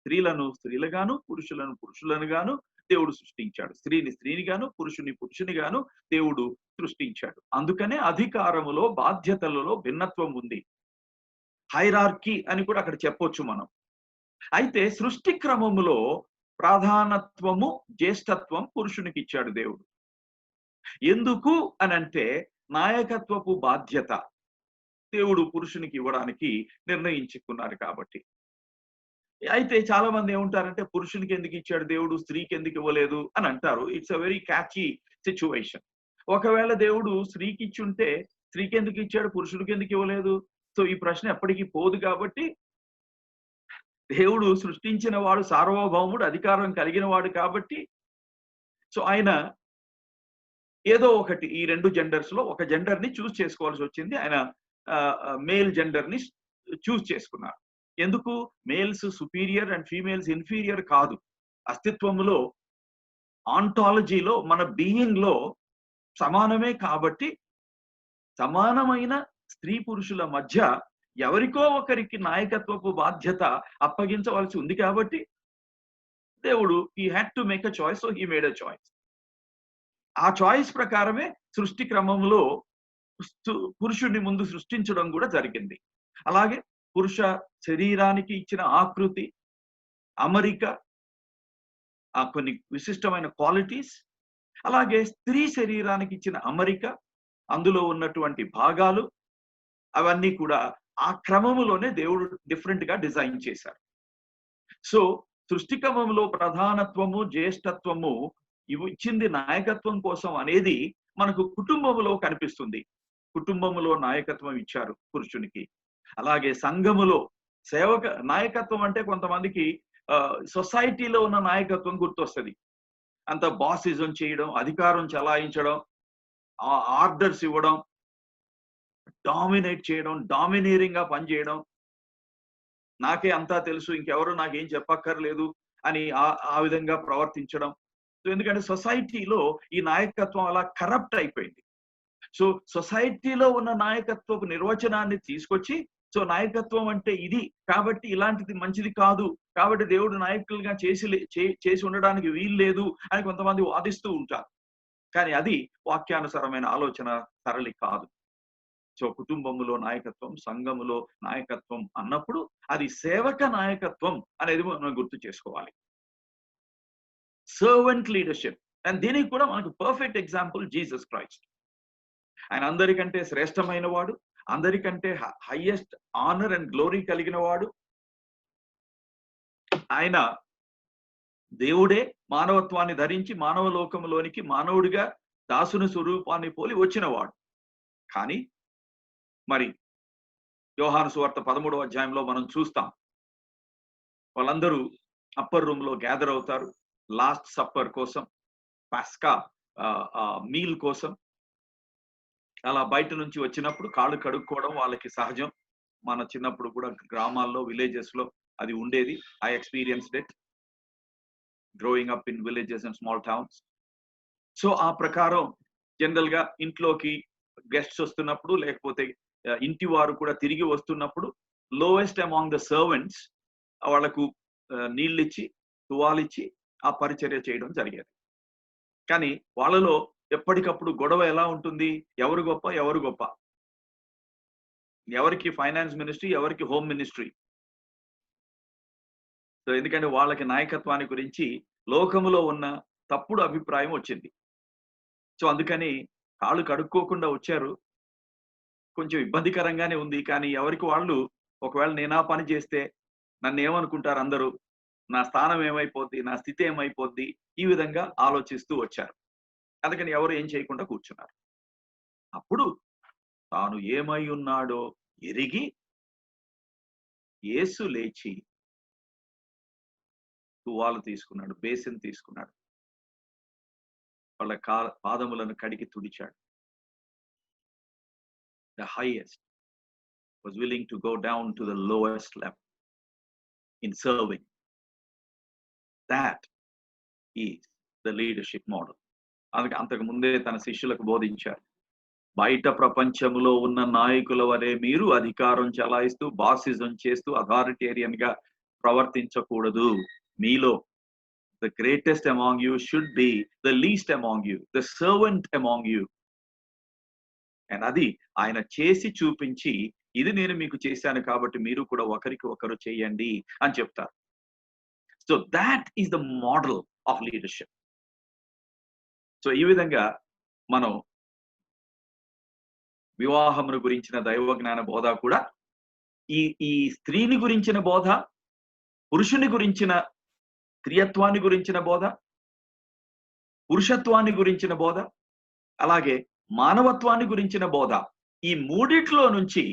స్త్రీలను స్త్రీలుగాను, పురుషులను పురుషులను గాను దేవుడు సృష్టించాడు. స్త్రీని స్త్రీని గాను, పురుషుని పురుషుని గాను దేవుడు సృష్టించాడు. అందుకనే అధికారములో, బాధ్యతలలో భిన్నత్వం ఉంది. హైరార్కీ అని కూడా అక్కడ చెప్పొచ్చు మనం. అయితే సృష్టి క్రమములో ప్రాధానత్వము, జ్యేష్ఠత్వం పురుషునికి ఇచ్చాడు దేవుడు. ఎందుకు అనంటే నాయకత్వపు బాధ్యత దేవుడు పురుషునికి ఇవ్వడానికి నిర్ణయించుకున్నారు కాబట్టి. అయితే చాలా మంది ఏమంటారంటే, పురుషునికి ఎందుకు ఇచ్చాడు దేవుడు, స్త్రీకి ఎందుకు ఇవ్వలేదు అని అంటారు. It's a very catchy situation. ఒకవేళ దేవుడు స్త్రీకి ఇచ్చి ఉంటే స్త్రీకి ఎందుకు ఇచ్చాడు, పురుషుడికి ఎందుకు ఇవ్వలేదు? సో ఈ ప్రశ్న ఎప్పటికీ పోదు. కాబట్టి దేవుడు సృష్టించిన వాడు సార్వభౌముడు, అధికారం కలిగిన వాడు కాబట్టి, సో ఆయన ఏదో ఒకటి ఈ రెండు జెండర్స్ లో ఒక జెండర్ ని చూస్ చేసుకోవాల్సి వచ్చింది. ఆయన మేల్ జెండర్ ని చూస్ చేసుకున్నారు. ఎందుకు? Males superior and females inferior కాదు. అస్తిత్వంలో, ఆంటాలజీలో, మన బీయింగ్ లో సమానమే కాబట్టి, సమానమైన స్త్రీ పురుషుల మధ్య ఎవరికో ఒకరికి నాయకత్వపు బాధ్యత అప్పగించవలసి ఉంది కాబట్టి దేవుడు he had to make a choice, so he made a choice. ఆ చాయిస్ ప్రకారమే సృష్టి క్రమంలో పురుషుడిని ముందు సృష్టించడం కూడా జరిగింది. అలాగే పురుష శరీరానికి ఇచ్చిన ఆకృతి, అమరిక, ఆ కొన్ని విశిష్టమైన క్వాలిటీస్, అలాగే స్త్రీ శరీరానికి ఇచ్చిన అమరిక, అందులో ఉన్నటువంటి భాగాలు, అవన్నీ కూడా ఆ క్రమములోనే దేవుడు డిఫరెంట్ గా డిజైన్ చేశారు. సో సృష్టి క్రమంలో ప్రధానత్వము, జ్యేష్ఠత్వము ఇచ్చింది నాయకత్వం కోసం అనేది మనకు కుటుంబములో కనిపిస్తుంది. కుటుంబములో నాయకత్వం ఇచ్చారు పురుషునికి. అలాగే సంఘములో సేవక నాయకత్వం అంటే కొంతమందికి సొసైటీలో ఉన్న నాయకత్వం గుర్తొస్తుంది. అంత బాసిజం చేయడం, అధికారం చలాయించడం, ఆర్డర్స్ ఇవ్వడం, డామినేట్ చేయడం, డామినేరింగ్ గా పనిచేయడం, నాకే అంతా తెలుసు, ఇంకెవరు నాకేం చెప్పక్కర్లేదు అని ఆ విధంగా ప్రవర్తించడం. సో ఎందుకంటే సొసైటీలో ఈ నాయకత్వం అలా కరప్ట్ అయిపోయింది. సో సొసైటీలో ఉన్న నాయకత్వపు నిర్వచనాన్ని తీసుకొచ్చి, సో నాయకత్వం అంటే ఇది కాబట్టి ఇలాంటిది మంచిది కాదు, కాబట్టి దేవుడు నాయకులుగా చేసి ఉండడానికి వీలు లేదు అని కొంతమంది వాదిస్తూ ఉంటారు. కానీ అది వాక్యానుసారమైన ఆలోచన సరళి కాదు. సో కుటుంబములో నాయకత్వం, సంఘములో నాయకత్వం అన్నప్పుడు అది సేవక నాయకత్వం అనేది మనం గుర్తు చేసుకోవాలి. Servant leadership. అండ్ దీనికి కూడా మనకు పర్ఫెక్ట్ ఎగ్జాంపుల్ జీసస్ క్రైస్ట్. ఆయన అందరికంటే శ్రేష్టమైన వాడు, అందరికంటే హైయెస్ట్ ఆనర్ అండ్ గ్లోరీ కలిగిన వాడు. ఆయన దేవుడే మానవత్వాన్ని ధరించి మానవ లోకంలోనికి మానవుడిగా దాసుని స్వరూపాన్ని పోలి వచ్చినవాడు. కానీ మరి యోహాను సువార్త 13వ అధ్యాయంలో మనం చూస్తాం, వాళ్ళందరూ అప్పర్ రూమ్ లో గ్యాదర్ అవుతారు లాస్ట్ సప్పర్ కోసం, పాస్కా మీల్ కోసం. అలా బయట నుంచి వచ్చినప్పుడు కాళ్ళు కడుక్కోవడం వాళ్ళకి సహజం. మన చిన్నప్పుడు కూడా గ్రామాల్లో, విలేజెస్ లో అది ఉండేది. I experienced it growing up in villages and small towns. So ఆ ప్రకారం జనరల్ గా ఇంట్లోకి గెస్ట్స్ వస్తున్నప్పుడు, లేకపోతే ఇంటి వారు కూడా తిరిగి వస్తున్నప్పుడు లోయెస్ట్ అమాంగ్ ద సర్వెంట్స్ వాళ్లకు నీళ్ళిచ్చి తువాలిచ్చి ఆ పరిచర్య చేయడం జరిగేది. కానీ వాళ్ళలో ఎప్పటికప్పుడు గొడవ ఎలా ఉంటుంది? ఎవరు గొప్ప, ఎవరు గొప్ప, ఎవరికి ఫైనాన్స్ మినిస్ట్రీ, ఎవరికి హోమ్ మినిస్ట్రీ. సో ఎందుకంటే వాళ్ళకి నాయకత్వాన్ని గురించి లోకములో ఉన్న తప్పుడు అభిప్రాయం వచ్చింది. సో అందుకని కాళ్ళు కడుక్కోకుండా వచ్చారు. కొంచెం ఇబ్బందికరంగానే ఉంది. కానీ ఎవరికి వాళ్ళు, ఒకవేళ నేనా పని చేస్తే నన్ను ఏమనుకుంటారు అందరూ, నా స్థానం ఏమైపోద్ది, నా స్థితి ఏమైపోద్ది, ఈ విధంగా ఆలోచిస్తూ వచ్చారు. అందుకని ఎవరు ఏం చేయకుండా కూర్చున్నారు. అప్పుడు తాను ఏమై ఉన్నాడో ఎరిగి యేసు లేచి తువాలు తీసుకున్నాడు, బేసిన్ తీసుకున్నాడు, వాళ్ళ పాదములను కడిగి తుడిచాడు. The highest was willing to go down to the lowest level in serving. That is the leadership model. అందుకే అంతకు ముందే తన శిష్యులకు బోధించారు, బయట ప్రపంచంలో ఉన్న నాయకుల వలె మీరు అధికారం చలాయిస్తూ బాసిజం చేస్తూ అథారిటేరియన్ గా ప్రవర్తించకూడదు. మీలో the greatest among you should be the least among you, the servant among you. And అది ఆయన చేసి చూపించి, ఇది నేను మీకు చేశాను కాబట్టి మీరు కూడా ఒకరికి ఒకరు చేయండి అని చెప్తారు. So that is the model of leadership. So ఈ విధంగా మనం వివాహమును గురించిన దైవ జ్ఞాన బోధ కూడా, ఈ స్త్రీని గురించిన బోధ, పురుషుని గురించిన స్త్రీయత్వాన్ని గురించిన బోధ, పురుషత్వాన్ని గురించిన బోధ, అలాగే మానవత్వాన్ని గురించిన బోధ, ఈ మూడిట్లో నుంచి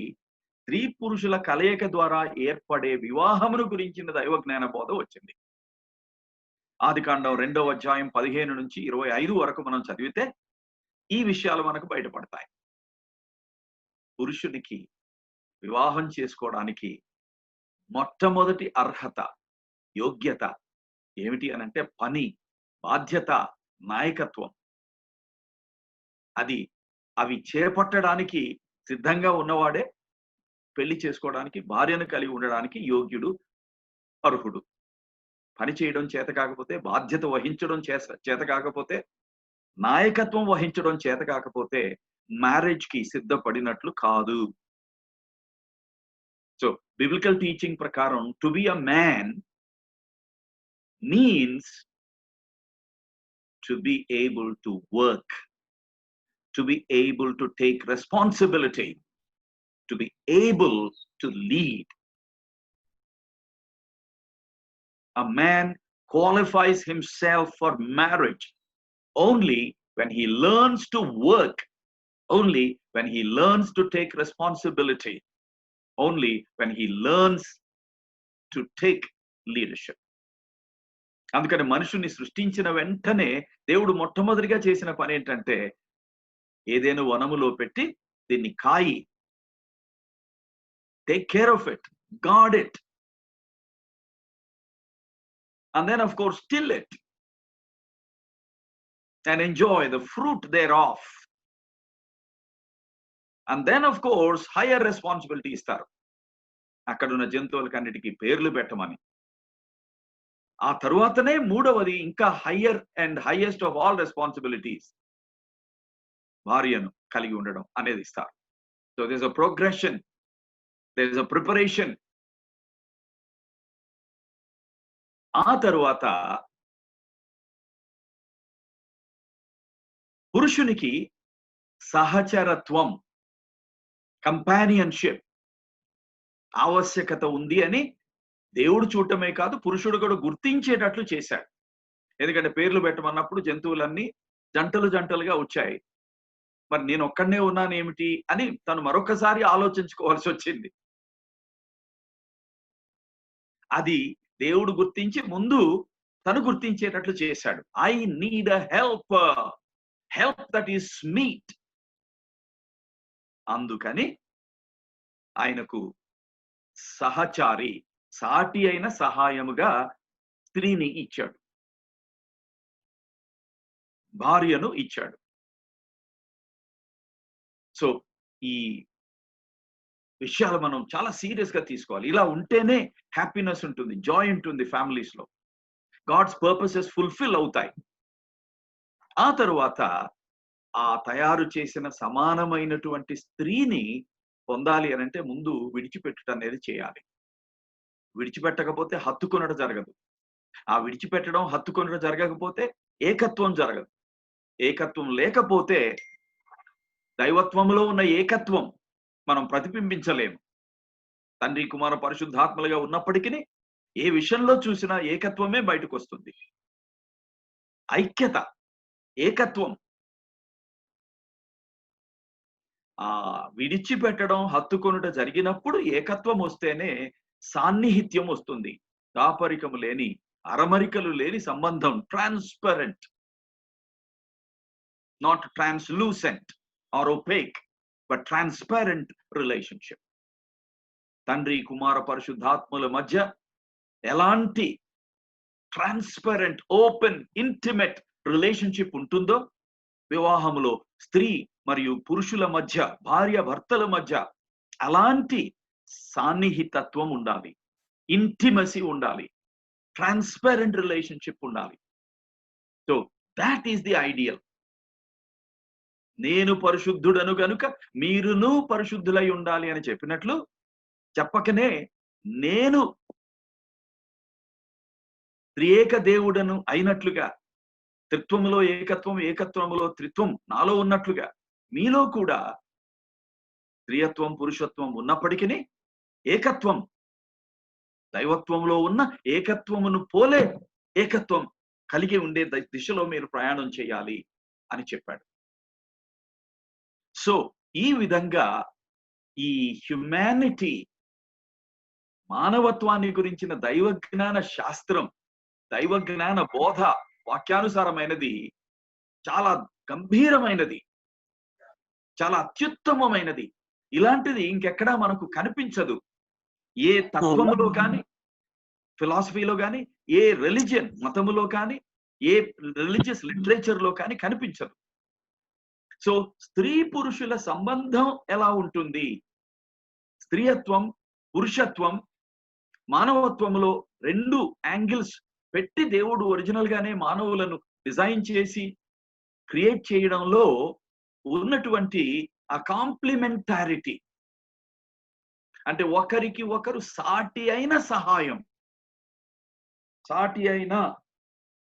స్త్రీ పురుషుల కలయిక ద్వారా ఏర్పడే వివాహమును గురించిన దైవ జ్ఞాన బోధ వచ్చింది. ఆదికాండం 2వ అధ్యాయం 15 నుంచి 25 వరకు మనం చదివితే ఈ విషయాలు మనకు బయటపడతాయి. పురుషునికి వివాహం చేసుకోవడానికి మొట్టమొదటి అర్హత, యోగ్యత ఏమిటి అనంటే పని, బాధ్యత, నాయకత్వం. అవి చేపట్టడానికి సిద్ధంగా ఉన్నవాడే పెళ్లి చేసుకోవడానికి, భార్యను కలిగి ఉండడానికి యోగ్యుడు, అర్హుడు. పని చేయడం చేత కాకపోతే, బాధ్యత వహించడం చేత కాకపోతే, నాయకత్వం వహించడం చేత కాకపోతే మ్యారేజ్ కి సిద్ధపడినట్లు కాదు. సో బిబ్లికల్ టీచింగ్ ప్రకారం to be a man means to be able to work, to be able to take responsibility, to be able to lead. A man qualifies himself for marriage only when he learns to work, only when he learns to take responsibility, only when he learns to take leadership. అందుకని మనుషుని సృష్టించిన వెంటనే దేవుడు మొట్టమొదటిగా చేసిన పని ఏంటంటే, ఏదేను వనములో పెట్టి దీన్ని కాయి, take care of it, guard it, and then of course till it and enjoy the fruit thereof. And then of course higher responsibility ఇస్తారు. అక్కడున్న జంతువులకన్నిటికీ పేర్లు పెట్టమని. ఆ తరువాతనే మూడవది ఇంకా higher and highest of all responsibilities, భార్యను కలిగి ఉండడం అనేది ఇస్తారు. So there's a progression, there's a preparation. ఆ తరువాత పురుషునికి సహచరత్వం, కంపానియన్షిప్ ఆవశ్యకత ఉంది అని దేవుడు చూడటమే కాదు, పురుషుడు కూడా గుర్తించేటట్లు చేశాడు. ఎందుకంటే పేర్లు పెట్టమన్నప్పుడు జంతువులన్నీ జంటలు జంటలుగా వచ్చాయి. మరి నేను ఒక్కడనే ఉన్నానేమిటి అని తను మరొకసారి ఆలోచించుకోవాల్సి వచ్చింది. అది దేవుడు గుర్తించి ముందు తను గుర్తించేటట్లు చేశాడు. I need a help that is meet. అందుకని ఆయనకు సహచారి, సాటి అయిన సహాయముగా స్త్రీని ఇచ్చాడు, భార్యను ఇచ్చాడు. సో ఈ విషయాలు మనం చాలా సీరియస్ గా తీసుకోవాలి. ఇలా ఉంటేనే హ్యాపీనెస్ ఉంటుంది, జాయ్ ఉంటుంది ఫ్యామిలీస్ లో, గాడ్స్ పర్పసెస్ ఫుల్ఫిల్ అవుతాయి. ఆ తరువాత ఆ తయారు చేసిన సమానమైనటువంటి స్త్రీని పొందాలి అని అంటే ముందు విడిచిపెట్టడం అనేది చేయాలి. విడిచిపెట్టకపోతే హత్తుకొనడం జరగదు. ఆ విడిచిపెట్టడం, హత్తుకొనడం జరగకపోతే ఏకత్వం జరగదు. ఏకత్వం లేకపోతే దైవత్వంలో ఉన్న ఏకత్వం మనం ప్రతిబింబించలేము. తండ్రి, కుమార, పరిశుద్ధాత్మలుగా ఉన్నప్పటికీ ఏ విషయంలో చూసినా ఏకత్వమే బయటకు వస్తుంది. ఐక్యత, ఏకత్వం. ఆ విడిచిపెట్టడం, హత్తుకొనుట జరిగినప్పుడు ఏకత్వం వస్తేనే సాన్నిహిత్యం వస్తుంది. దాపరికము లేని, అరమరికలు లేని సంబంధం, transparent, not translucent or opaque, but transparent relationship. తండ్రి, కుమార, పరిశుద్ధాత్మల మధ్య ఎలాంటి ట్రాన్స్పరెంట్, ఓపెన్, ఇంటిమేట్ రిలేషన్షిప్ ఉంటుందో, వివాహంలో స్త్రీ మరియు పురుషుల మధ్య, భార్య భర్తల మధ్య అలాంటి సాన్నిహితత్వం ఉండాలి, ఇంటిమసీ ఉండాలి, ట్రాన్స్పరెంట్ రిలేషన్షిప్ ఉండాలి. So that is the ideal. నేను పరిశుద్ధుడను గనుక మీరును పరిశుద్ధులై ఉండాలి అని చెప్పినట్లు చెప్పకనే నేను త్రియేక దేవుడను అయినట్లుగా, త్రిత్వములో ఏకత్వం, ఏకత్వములో త్రిత్వం నాలో ఉన్నట్లుగా మీలో కూడా స్త్రీయత్వం, పురుషత్వం ఉన్నప్పటికీ ఏకత్వం, దైవత్వంలో ఉన్న ఏకత్వమును పోలే ఏకత్వం కలిగి ఉండే దిశలో మీరు ప్రయాణం చేయాలి అని చెప్పాడు. సో ఈ విధంగా ఈ హ్యుమానిటీ, మానవత్వాన్ని గురించిన దైవజ్ఞాన శాస్త్రం, దైవజ్ఞాన బోధ వాక్యానుసారమైనది, చాలా గంభీరమైనది, చాలా అత్యుత్తమమైనది. ఇలాంటిది ఇంకెక్కడా మనకు కనిపించదు. ఏ తత్వములో కానీ, ఫిలాసఫీలో కానీ, ఏ రిలిజియన్ మతములో కానీ, ఏ రిలీజియస్ లిటరేచర్ లో కానీ కనిపించదు. సో స్త్రీ పురుషుల సంబంధం ఎలా ఉంటుంది? స్త్రీయత్వం, పురుషత్వం, మానవత్వంలో రెండు యాంగిల్స్ పెట్టి దేవుడు ఒరిజినల్ గానే మానవులను డిజైన్ చేసి క్రియేట్ చేయడంలో ఉన్నటువంటి ఆ కాంప్లిమెంటారిటీ, అంటే ఒకరికి ఒకరు సాటి అయిన సహాయం. సాటి అయిన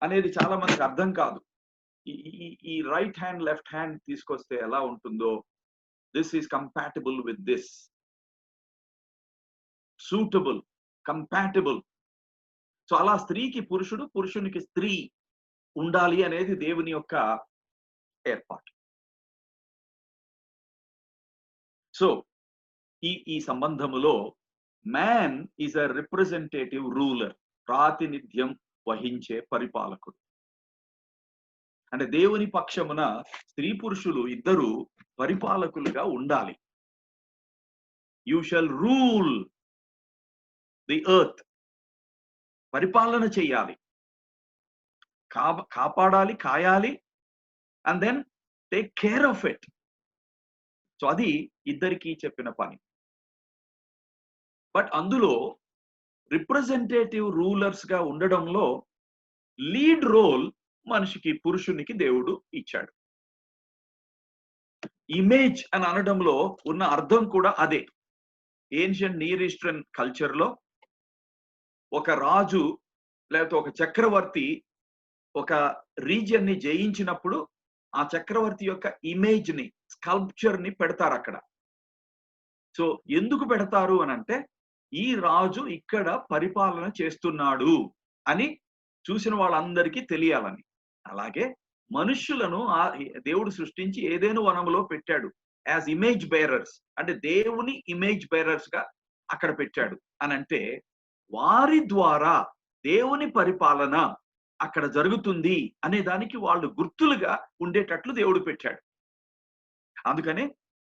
అనేది చాలా మందికి అర్థం కాదు. ఈ రైట్ హ్యాండ్ లెఫ్ట్ హ్యాండ్ తీసుకొస్తే ఎలా ఉంటుందో, this is compatible with this, suitable, compatible. So అలా స్త్రీకి పురుషుడు, పురుషునికి స్త్రీ ఉండాలి అనేది దేవుని యొక్క ఏర్పాటు. సో ఈ సంబంధములో man is a representative ruler, ప్రాతినిధ్యం వహించే పరిపాలకుడు. అంటే దేవుని పక్షమున స్త్రీ పురుషులు ఇద్దరు పరిపాలకులుగా ఉండాలి. You shall rule the earth, పరిపాలన చెయ్యాలి, కాపాడాలి, కాయాలి, and then take care of it. So అది ఇద్దరికి చెప్పిన పని. బట్ అందులో రిప్రజెంటేటివ్ రూలర్స్ గా ఉండడంలో లీడ్ రోల్ మనిషికి, పురుషునికి దేవుడు ఇచ్చాడు. ఇమేజ్ అని అనడంలో ఉన్న అర్థం కూడా అదే. ఏన్షియంట్ నియర్ ఈస్టర్న్ కల్చర్ లో ఒక రాజు లేకపోతే ఒక చక్రవర్తి ఒక రీజియన్ ని జయించినప్పుడు ఆ చక్రవర్తి యొక్క ఇమేజ్ ని, స్కల్ప్చర్ ని పెడతారు అక్కడ. సో ఎందుకు పెడతారు అని అంటే, ఈ రాజు ఇక్కడ పరిపాలన చేస్తున్నాడు అని చూసిన వాళ్ళందరికీ తెలియాలని. అలాగే మనుష్యులను దేవుడు సృష్టించి ఏదైనా వనంలో పెట్టాడు యాజ్ ఇమేజ్ బేరర్స్, అంటే దేవుని ఇమేజ్ బేరర్స్ గా అక్కడ పెట్టాడు అని అంటే, వారి ద్వారా దేవుని పరిపాలన అక్కడ జరుగుతుంది అనే దానికి వాళ్ళు గుర్తులుగా ఉండేటట్లు దేవుడు పెట్టాడు. అందుకనే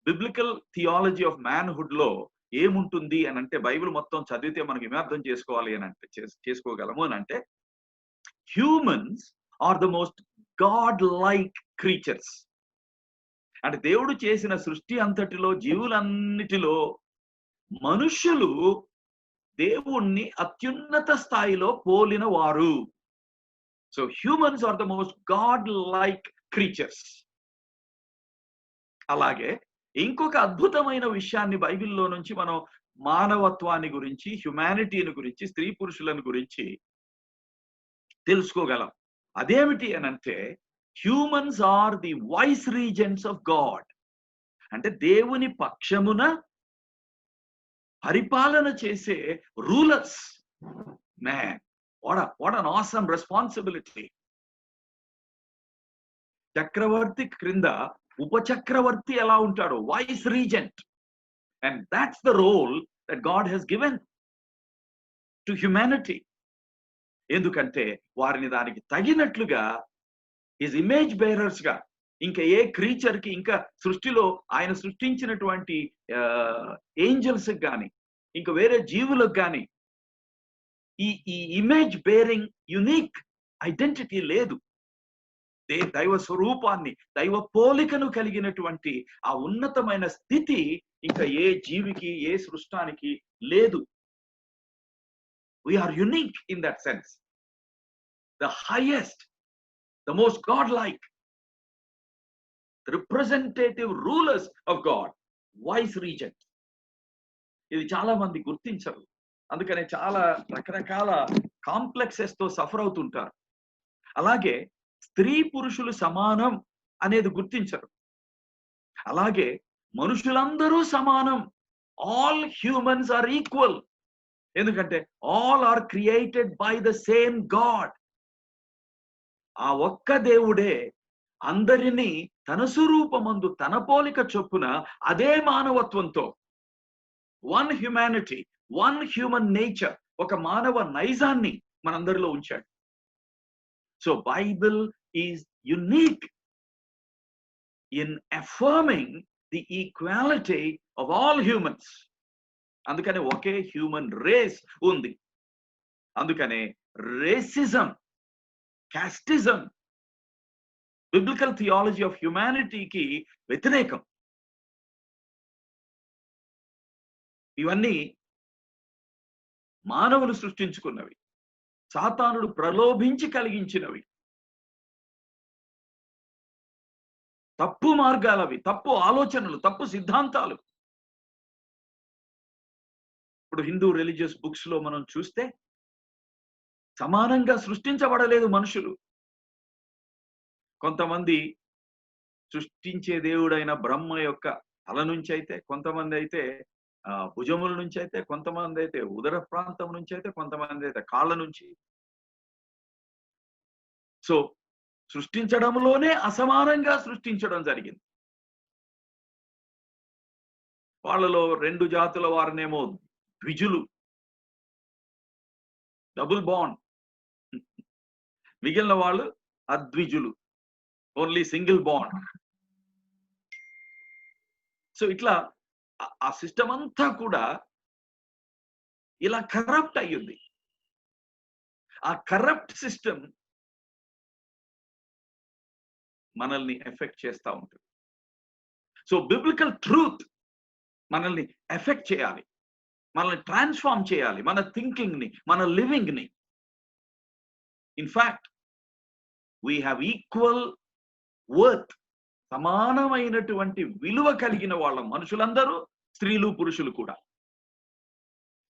బిబ్లికల్ థియాలజీ ఆఫ్ మ్యాన్హుడ్ లో ఏముంటుంది అని అంటే, బైబిల్ మొత్తం చదివితే మనకి ఏమర్థం చేసుకోవాలి అని అంటే చేసుకోగలము అని అంటే, humans are the most God like creatures. అంటే దేవుడు చేసిన సృష్టి అంతటిలో, జీవులన్నిటిలో మనుష్యులు దేవుణ్ణి అత్యున్నత స్థాయిలో పోలిన వారు. So humans are the most God like creatures. అలాగే ఇంకొక అద్భుతమైన విషయాన్ని బైబిల్లో నుంచి మనం మానవత్వాన్ని గురించి, హ్యుమానిటీని గురించి, స్త్రీ పురుషులను గురించి తెలుసుకోగలం. అదేమిటి అని అంటే, humans are the vice regents of God. అంటే దేవుని పక్షమున పరిపాలన చేసే rulers. Man, what an awesome responsibility. చక్రవర్తి క్రింద ఉపచక్రవర్తి ఎలా ఉంటాడో, vice regent. And that's the role that God has given to humanity. ఎందుకంటే వారిని దానికి తగినట్లుగా హిజ్ ఇమేజ్ బేరర్స్ గా, ఇంకా ఏ క్రీచర్ కి, ఇంకా సృష్టిలో ఆయన సృష్టించినటువంటి ఏంజల్స్ కానీ, ఇంకా వేరే జీవులకు కానీ ఈ ఇమేజ్ బేరింగ్ యునిక్ ఐడెంటిటీ లేదు. దైవ స్వరూపాన్ని, దైవ పోలికను కలిగినటువంటి ఆ ఉన్నతమైన స్థితి ఇంకా ఏ జీవికి, ఏ సృష్టానికి లేదు. We are unique in that sense. The highest, the most godlike, the representative rulers of God, wise regent. ఇది చాలా మంది గుర్తించరు. అందుకనే చాలా రకరకాల కాంప్లెక్సెస్ తో సఫర్ అవుతుంటారు. అలాగే స్త్రీ పురుషులు సమానం అనేది గుర్తించరు. అలాగే మనుషులందరూ సమానం. All humans are equal. ఎందుకంటే all are created by the same God. ఆ ఒక్క దేవుడే అందరినీ తన స్వరూపమందు, తన పోలిక చొప్పున, అదే మానవత్వంతో, one humanity, one human nature, ఒక మానవ నైజాన్ని మనందరిలో ఉంచాడు. So Bible is unique in affirming the equality of all humans. అందుకనే ఒకే హ్యూమన్ రేస్ ఉంది. అందుకనే racism, casteism biblical theology of హ్యుమానిటీకి వ్యతిరేకం. ఇవన్నీ మానవులు సృష్టించుకున్నవి, సాతానుడు ప్రలోభించి కలిగించినవి, తప్పు మార్గాలవి, తప్పు ఆలోచనలు, తప్పు సిద్ధాంతాలు. ఇప్పుడు హిందూ రిలీజియస్ బుక్స్ లో మనం చూస్తే సమానంగా సృష్టించబడలేదు మనుషులు. కొంతమంది సృష్టించే దేవుడైన బ్రహ్మ యొక్క తల నుంచి అయితే, కొంతమంది అయితే భుజముల నుంచి అయితే, కొంతమంది అయితే ఉదర ప్రాంతం నుంచి అయితే, కొంతమంది అయితే కాళ్ళ నుంచి. సో సృష్టించడంలోనే అసమానంగా సృష్టించడం జరిగింది. వాళ్ళలో రెండు జాతుల వారినేమో ద్విజులు, డబుల్ బాండ్. మిగిలిన వాళ్ళు అద్విజులు, ఓన్లీ సింగిల్ బాండ్. సో ఇట్లా ఆ సిస్టమ్ అంతా కూడా ఇలా కరప్ట్ అయ్యింది. ఆ కరప్ట్ సిస్టమ్ మనల్ని ఎఫెక్ట్ చేస్తూ ఉంటుంది. సో బిబ్లికల్ ట్రూత్ మనల్ని ఎఫెక్ట్ చేయాలి, మనల్ని ట్రాన్స్ఫార్మ్ చేయాలి, మన థింకింగ్ ని, మన లివింగ్ ని. In fact we have equal worth సమానమైనటువంటి విలువ కలిగిన వాళ్ళ మనుషులందరూ, స్త్రీలు పురుషులు కూడా.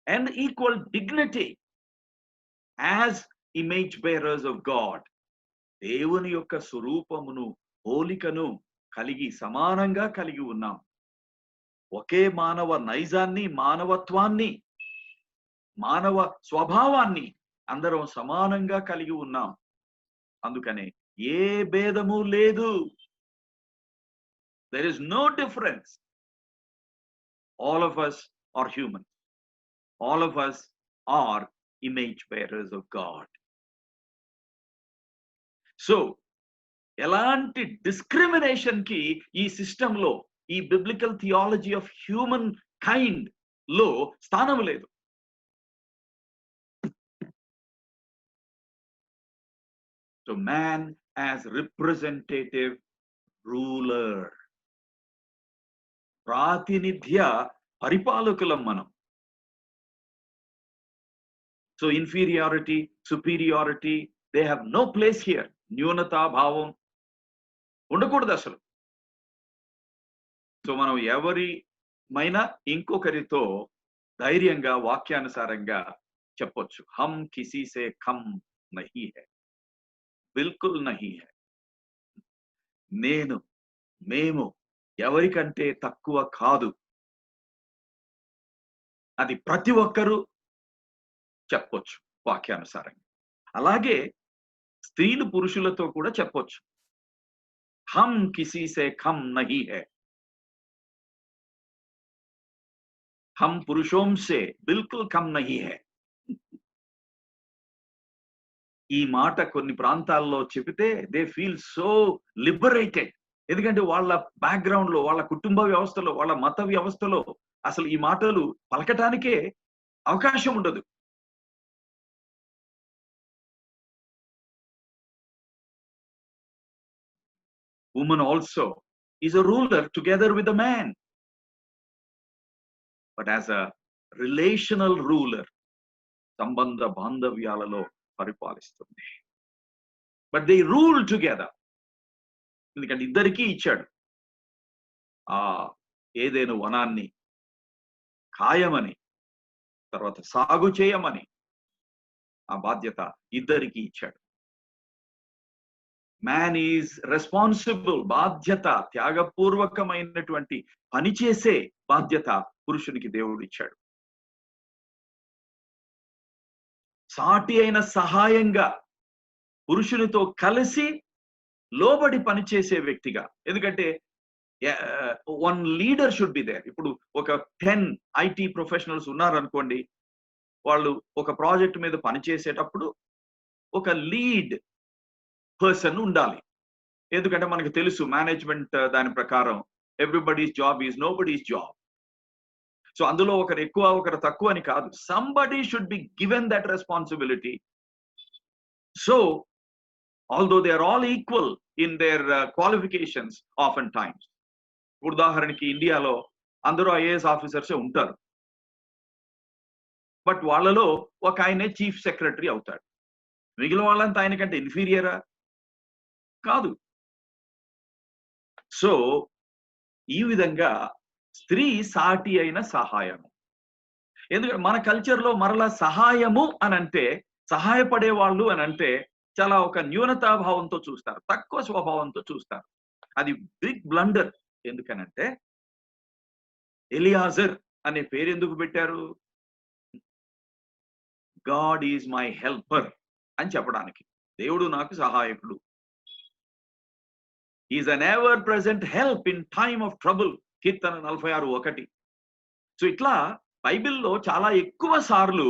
And equal dignity as image bearers of God. దేవుని యొక్క స్వరూపమును, పోలికను కలిగి సమానంగా కలిగి ఉన్నాం. ఒకే మానవ నైజాన్ని, మానవత్వాన్ని, మానవ స్వభావాన్ని అందరం సమానంగా కలిగి ఉన్నాం. అందుకనే ఏ భేదము లేదు. There is no difference. All of us are human. All of us are image bearers of God. So, ఎలాంటి డిస్క్రిమినేషన్ కి ఈ సిస్టమ్ లో, ఈ biblical theology of human kind లో స్థానం లేదు. So man as representative ruler, ప్రాతినిధ్య పరిపాలకులం మనం. So inferiority, superiority, they have no place here. న్యూనతా భావం ఉండకూడదు అసలు. సో మనం ఎవరిమైనా ఇంకొకరితో ధైర్యంగా వాక్యానుసారంగా చెప్పొచ్చు. హమ్ కిసీ సే కమ్ నహీ హై, బిల్కుల్ నహీ హై. నేను, మేము ఎవరికంటే తక్కువ కాదు. అది ప్రతి ఒక్కరూ చెప్పొచ్చు వాక్యానుసారంగా. అలాగే స్త్రీలు పురుషులతో కూడా చెప్పొచ్చు. హమ్ కిసీ సే కమ్ నహీ హై, హమ్ పురుషోం సే బిల్కుల్ కమ్ నహీ హై. ఈ మాట కొన్ని ప్రాంతాల్లో చెబితే దే ఫీల్ సో లిబరేటెడ్. ఎందుకంటే వాళ్ళ బ్యాక్గ్రౌండ్ లో, వాళ్ళ కుటుంబ వ్యవస్థలో, వాళ్ళ మత వ్యవస్థలో అసలు ఈ మాటలు పలకటానికే అవకాశం ఉండదు. Woman also is a ruler together with a man, but as a relational ruler, సంబంధ బాంధవ్యాలలో పరిపాలిస్తుంది. But they rule together. ఎందుకంటే ఇద్దరికీ ఇచ్చాడు. ఆ ఏదైనా వనాన్ని కాయమని, తర్వాత సాగు చేయమని ఆ బాధ్యత ఇద్దరికీ ఇచ్చాడు. మ్యాన్ ఈజ్ రెస్పాన్సిబుల్, బాధ్యత, త్యాగపూర్వకమైనటువంటి పనిచేసే బాధ్యత పురుషునికి దేవుడు ఇచ్చాడు. సాటి అయిన సహాయంగా పురుషునితో కలిసి లోబడి పనిచేసే వ్యక్తిగా. ఎందుకంటే one leader should be there. ఇప్పుడు ఒక 10 ఐటీ ప్రొఫెషనల్స్ ఉన్నారనుకోండి, వాళ్ళు ఒక ప్రాజెక్ట్ మీద పనిచేసేటప్పుడు ఒక లీడ్ పర్సన్ ఉండాలి. ఎందుకంటే మనకు తెలుసు మేనేజ్మెంట్ దాని ప్రకారం everybody's job is nobody's job. So అందులో ఒకరు ఎక్కువ ఒకరు తక్కువ అని కాదు. Somebody should be given that responsibility. So although they are all equal in their qualifications often times. ఉదాహరణకి ఇండియాలో అందరూ ఐఏఎస్ ఆఫీసర్సే ఉంటారు, బట్ వాళ్ళలో ఒక ఆయనే చీఫ్ సెక్రటరీ అవుతాడు. మిగిలిన వాళ్ళంతా ఆయనకంటే ఇన్ఫీరియరా? కాదు. సో ఈ విధంగా స్త్రీ సాటి అయిన సహాయము. ఎందుకంటే మన కల్చర్లో మరలా సహాయము అని అంటే, సహాయపడే వాళ్ళు అని అంటే చాలా ఒక న్యూనతాభావంతో చూస్తారు, తక్కువ స్వభావంతో చూస్తారు. అది బిగ్ బ్లండర్. ఎందుకనంటే ఎలియాజర్ అనే పేరు ఎందుకు పెట్టారు? గాడ్ ఈజ్ మై హెల్పర్ అని చెప్పడానికి. దేవుడు నాకు సహాయకుడు. Is an ever present help in time of trouble. Keerthana 46:1. So ఇట్లా బైబిల్లో చాలా ఎక్కువ సార్లు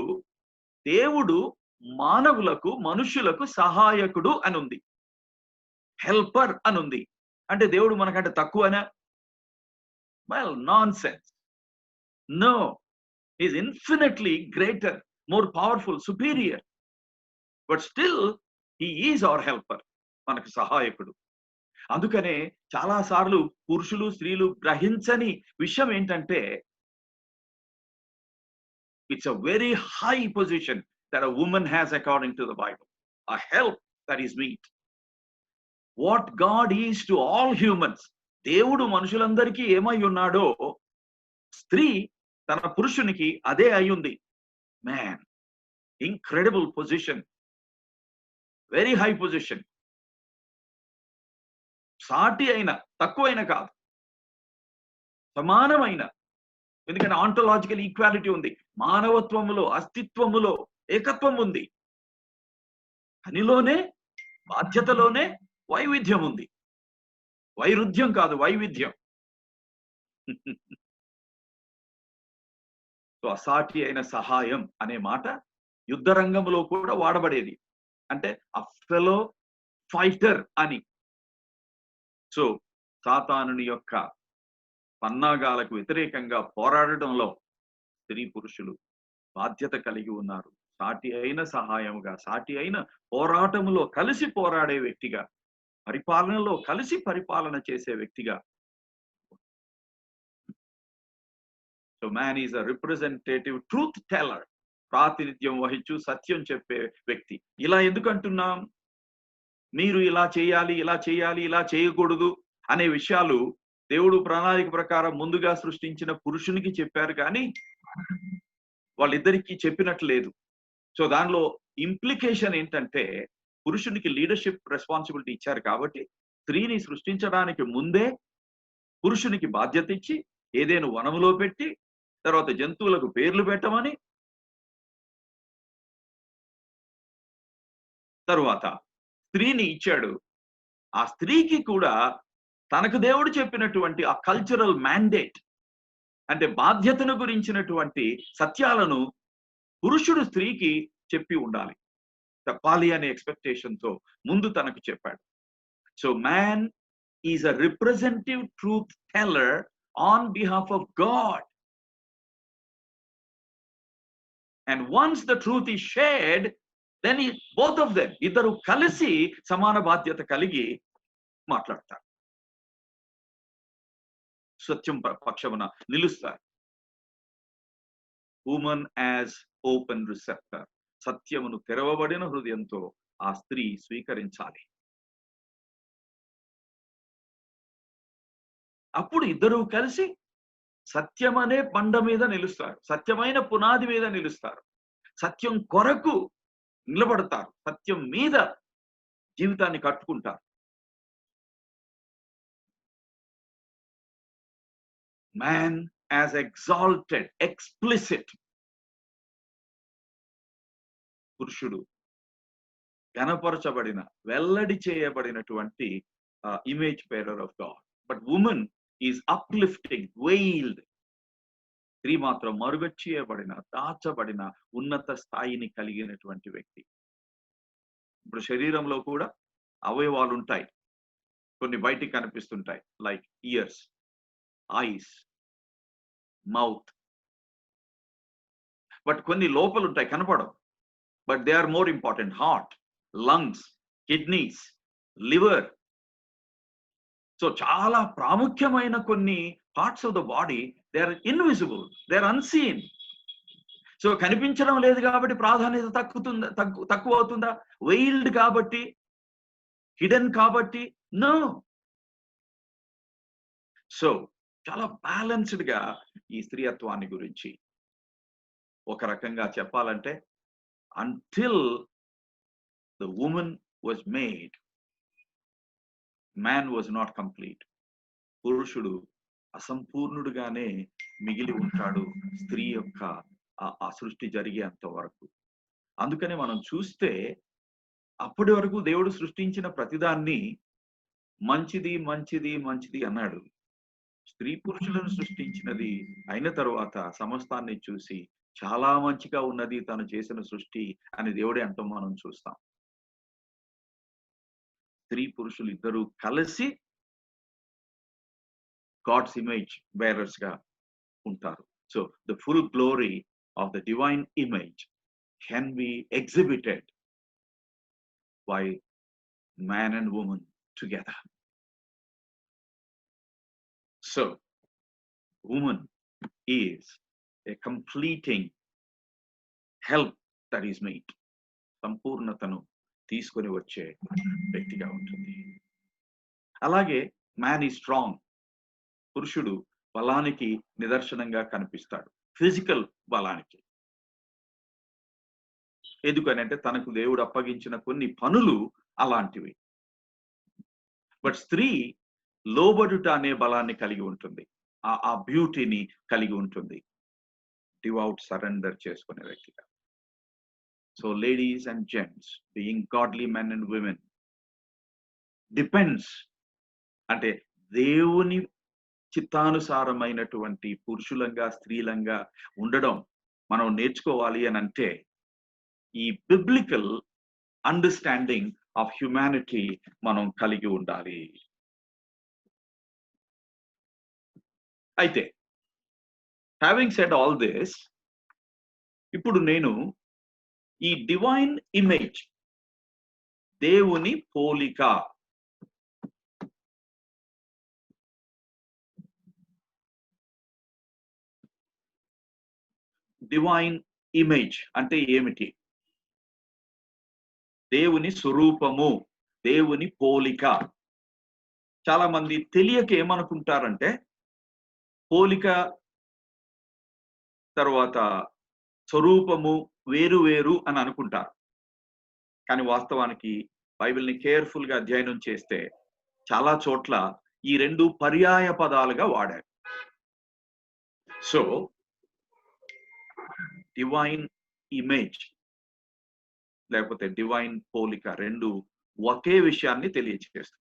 దేవుడు మానవులకు, మనుషులకు సహాయకుడు అని ఉంది, హెల్పర్ అని ఉంది. అంటే దేవుడు మనకంటే తక్కువనా? Well, nonsense. No, is infinitely greater, more powerful, superior. But still he is our helper, మనకు సహాయకుడు. అందుకనే చాలా సార్లు పురుషులు స్త్రీలు గ్రహించని విషయం ఏంటంటే, it's a very high position that a woman has according to the Bible, a help that is meet. What God is to all humans, దేవుడు మనుషులందరికీ ఏమై ఉన్నాడో స్త్రీ తన పురుషునికి అదే అయ్యుంది. Man, incredible position, very high position. సాటి అయిన, తక్కువైన కాదు, సమానమైన. ఎందుకంటే ఆంటోలాజికల్ ఈక్వాలిటీ ఉంది, మానవత్వములో, అస్తిత్వములో ఏకత్వం ఉంది. పనిలోనే, బాధ్యతలోనే వైవిధ్యం ఉంది. వైరుధ్యం కాదు, వైవిధ్యం. సో అసాటి అయిన సహాయం అనే మాట యుద్ధ రంగంలో కూడా వాడబడేది. అంటే a fellow fighter అని. సో సాతానుని యొక్క పన్నాగాలకు వ్యతిరేకంగా పోరాడడంలో స్త్రీ పురుషులు బాధ్యత కలిగి ఉన్నారు. సాటి అయిన సహాయముగా, సాటి అయిన పోరాటములో కలిసి పోరాడే వ్యక్తిగా, పరిపాలనలో కలిసి పరిపాలన చేసే వ్యక్తిగా. So man is a representative truth teller, ప్రాతినిధ్యం వహించు సత్యం చెప్పే వ్యక్తి. ఇలా ఎందుకు అంటున్నాం? మీరు ఇలా చేయాలి, ఇలా చేయాలి, ఇలా చేయకూడదు అనే విషయాలు దేవుడు ప్రణాళిక ప్రకారం ముందుగా సృష్టించిన పురుషునికి చెప్పారు, కానీ వాళ్ళిద్దరికీ చెప్పినట్లు లేదు. సో దానిలో ఇంప్లికేషన్ ఏంటంటే, పురుషునికి లీడర్షిప్ రెస్పాన్సిబిలిటీ ఇచ్చారు కాబట్టి స్త్రీని సృష్టించడానికి ముందే పురుషునికి బాధ్యత ఇచ్చి ఏదేను వనములో పెట్టి, తర్వాత జంతువులకు పేర్లు పెట్టమని, తరువాత స్త్రీని ఇచ్చాడు. ఆ స్త్రీకి కూడా తనకు దేవుడు చెప్పినటువంటి ఆ కల్చరల్ మ్యాండేట్, అంటే బాధ్యతను గురించినటువంటి సత్యాలను పురుషుడు స్త్రీకి చెప్పి ఉండాలి, చెప్పాలి అనే ఎక్స్పెక్టేషన్ తో ముందు తనకు చెప్పాడు. So man is a representative truth teller on behalf of God. And once the truth is shared, then both of them, ఇద్దరు కలిసి సమాన బాధ్యత కలిగి మాట్లాడతారు, సత్యం పక్షమున నిలుస్తారు. ఉమన్ యాజ్ ఓపెన్ రిసెప్టర్, సత్యమును తెరవబడిన హృదయంతో ఆ స్త్రీ స్వీకరించాలి. అప్పుడు ఇద్దరూ కలిసి సత్యమనే బండ మీద నిలుస్తారు, సత్యమైన పునాది మీద నిలుస్తారు, సత్యం కొరకు నిలబడతారు, సత్యం మీద జీవితాన్ని కట్టుకుంటారు. మ్యాన్ యాజ్ ఎగ్జాల్టెడ్, ఎక్స్ప్లిసిట్, పురుషుడు గణపరచబడిన, వెల్లడి చేయబడినటువంటి image bearer of God. But women is uplifting, veiled. స్త్రీ మాత్రం మరుగచ్చేయబడిన, దాచబడిన ఉన్నత స్థాయిని కలిగినటువంటి వ్యక్తి. ఇప్పుడు శరీరంలో కూడా అవయవాలు ఉంటాయి, కొన్ని బయటికి కనిపిస్తుంటాయి, like ears, eyes, mouth. But కొన్ని లోపలు ఉంటాయి, కనపడవు. But they are more important. Heart, lungs, kidneys, liver. So చాలా ప్రాముఖ్యమైన కొన్ని parts of the body, they are invisible, they are unseen. So కనిపించడం లేదు కాబట్టి ప్రాధాన్యత తక్కువ అవుతుందా? వెయిల్డ్ కాబట్టి, హిడెన్ కాబట్టి? నో. సో చాలా బ్యాలెన్స్డ్ గా ఈ స్త్రీత్వాన్ని గురించి ఒక రకంగా చెప్పాలంటే, until the woman was made, man was not complete. పురుషుడు అసంపూర్ణుడుగానే మిగిలి ఉంటాడు స్త్రీ యొక్క ఆ సృష్టి జరిగేంత వరకు. అందుకనే మనం చూస్తే అప్పటి వరకు దేవుడు సృష్టించిన ప్రతిదాన్ని మంచిది మంచిది మంచిది అన్నాడు. స్త్రీ పురుషులను సృష్టించినది అయిన తరువాత సమస్తాన్ని చూసి చాలా మంచిగా ఉన్నది తను చేసిన సృష్టి అని దేవుడే అంటాం మనం చూస్తాం. స్త్రీ పురుషులు ఇద్దరు కలిసి గాడ్స్ ఇమేజ్ బేరర్స్ గా ఉంటారు. So the full glory of the divine image can be exhibited by man and women together. So women is a completing help that is made, సంపూర్ణతను తీసుకొని వచ్చే వ్యక్తిగా ఉంటుంది. అలాగే మ్యాన్ ఈజ్ స్ట్రాంగ్, పురుషుడు బలానికి నిదర్శనంగా కనిపిస్తాడు, ఫిజికల్ బలానికి. ఎందుకనంటే తనకు దేవుడు అప్పగించిన కొన్ని పనులు అలాంటివి. బట్ స్త్రీ లోబడుట అనే బలాన్ని కలిగి ఉంటుంది, ఆ బ్యూటీని కలిగి ఉంటుంది, డివౌట్ సరెండర్ చేసుకునే వ్యక్తిగా. So ladies and gents, being godly men and women, depends అంటే దేవుని చిత్తానుసారమైనటువంటి పురుషులంగా స్త్రీలంగా ఉండడం మనం నేర్చుకోవాలి అని అంటే ఈ బిబ్లికల్ అండర్స్టాండింగ్ ఆఫ్ హ్యుమానిటీ మనం కలిగి ఉండాలి. అయితే హ్యావింగ్ సెడ్ ఆల్ దిస్, ఇప్పుడు నేను ఈ డివైన్ ఇమేజ్, దేవుని పోలిక, డివైన్ ఇమేజ్ అంటే ఏమిటి? దేవుని స్వరూపము, దేవుని పోలిక. చాలా మంది తెలియక ఏమనుకుంటారంటే పోలిక తర్వాత స్వరూపము వేరు వేరు అని అనుకుంటారు. కానీ వాస్తవానికి బైబిల్ని కేర్ఫుల్ గా అధ్యయనం చేస్తే చాలా చోట్ల ఈ రెండు పర్యాయ పదాలుగా వాడారు. సో డివైన్ ఇమేజ్ లేకపోతే డివైన్ పోలిక రెండు ఒకే విషయాన్ని తెలియజేస్తుంది.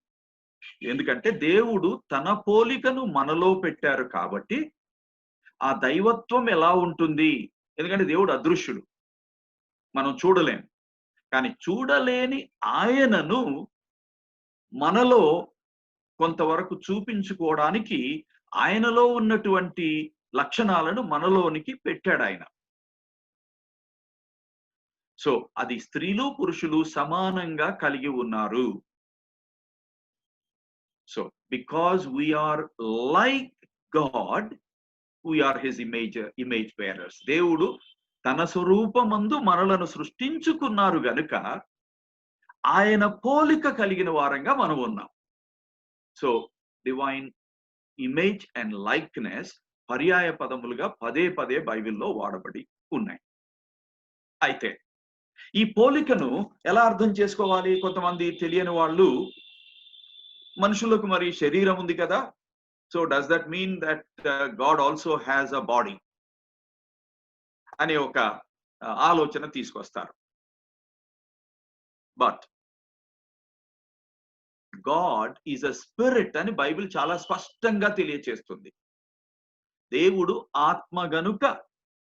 ఎందుకంటే దేవుడు తన పోలికను మనలో పెట్టారు కాబట్టి ఆ దైవత్వం ఎలా ఉంటుంది? ఎందుకంటే దేవుడు అదృశ్యుడు, మనం చూడలేం. కానీ చూడలేని ఆయనను మనలో కొంతవరకు చూపించుకోవడానికి ఆయనలో ఉన్నటువంటి లక్షణాలను మనలోనికి పెట్టాడు ఆయన. సో అది స్త్రీలు పురుషులు సమానంగా కలిగి ఉన్నారు. So because we're like God, we're his image bearers. దేవుడు తన స్వరూపమందు మనలను సృష్టించుకున్నారు గనుక ఆయన పోలిక కలిగిన వారంగా మనం ఉన్నాం. So divine image and likeness పర్యాయ పదములుగా పదే పదే బైబిల్లో వాడబడి ఉన్నాయి. అయితే ఈ పోలికను ఎలా అర్థం చేసుకోవాలి? కొంతమంది తెలియని వాళ్ళు, మనుషులకు మరి శరీరం ఉంది కదా, so does that mean that God also has a body అనే ఒక ఆలోచన తీసుకొస్తారు. But God is a spirit అని బైబిల్ చాలా స్పష్టంగా తెలియచేస్తుంది. దేవుడు ఆత్మ గనుక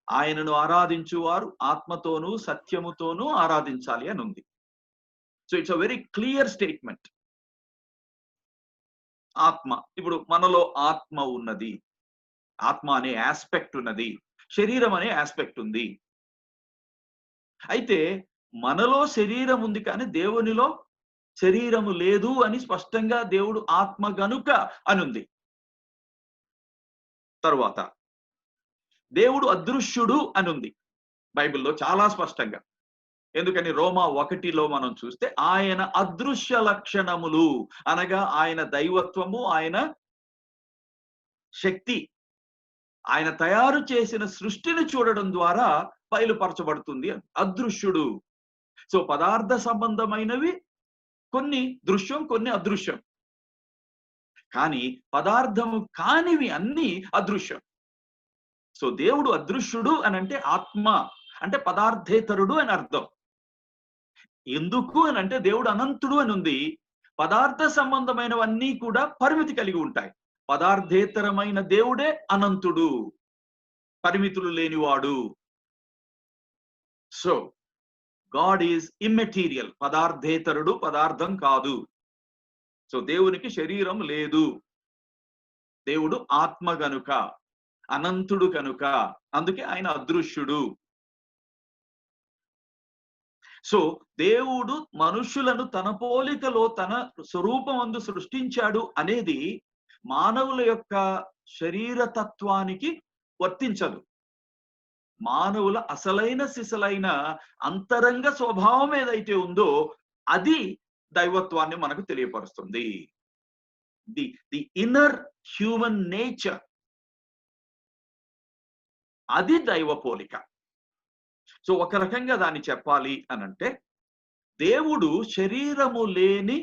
ఆయనను ఆరాధించువారు ఆత్మతోనూ సత్యముతోనూ ఆరాధించాలి అని ఉంది. So it's a very clear statement. ఆత్మ, ఇప్పుడు మనలో ఆత్మ ఉన్నది, ఆత్మ అనే ఆస్పెక్ట్ ఉన్నది, శరీరం అనే ఆస్పెక్ట్ ఉంది. అయితే మనలో శరీరం ఉంది కానీ దేవునిలో శరీరము లేదు అని స్పష్టంగా దేవుడు ఆత్మ గనుక అని ఉంది. తరువాత దేవుడు అదృశ్యుడు అని ఉంది బైబిల్లో చాలా స్పష్టంగా. ఎందుకని రోమా 1లో మనం చూస్తే ఆయన అదృశ్య లక్షణములు అనగా ఆయన దైవత్వము, ఆయన శక్తి, ఆయన తయారు చేసిన సృష్టిని చూడడం ద్వారా బయలుపరచబడుతుంది. అదృశ్యుడు. సో పదార్థ సంబంధమైనవి కొన్ని దృశ్యం, కొన్ని అదృశ్యం. కానీ పదార్థము కానివి అన్ని అదృశ్యం. సో దేవుడు అదృశ్యుడు అని అంటే ఆత్మ అంటే పదార్థేతరుడు అని అర్థం. ఎందుకు అని అంటే దేవుడు అనంతుడు అని ఉంది. పదార్థ సంబంధమైనవన్నీ కూడా పరిమితి కలిగి ఉంటాయి. పదార్థేతరమైన దేవుడే అనంతుడు, పరిమితులు లేనివాడు. సో గాడ్ ఈజ్ ఇమ్మెటీరియల్, పదార్థేతరుడు, పదార్థం కాదు. సో దేవునికి శరీరం లేదు. దేవుడు ఆత్మ గనుక, అనంతుడు కనుక, అందుకే ఆయన అదృశ్యుడు. సో దేవుడు మనుషులను తన పోలికలో తన స్వరూపమందు సృష్టించాడు అనేది మానవుల యొక్క శరీర తత్వానికి వర్తించదు. మానవుల అసలైన సిసలైన అంతరంగ స్వభావం ఏదైతే ఉందో అది దైవత్వాన్ని మనకు తెలియపరుస్తుంది. ది ఇన్నర్ హ్యూమన్ నేచర్, అది దైవ పోలిక. సో ఒక రకంగా దాన్ని చెప్పాలి అని అంటే, దేవుడు శరీరము లేని,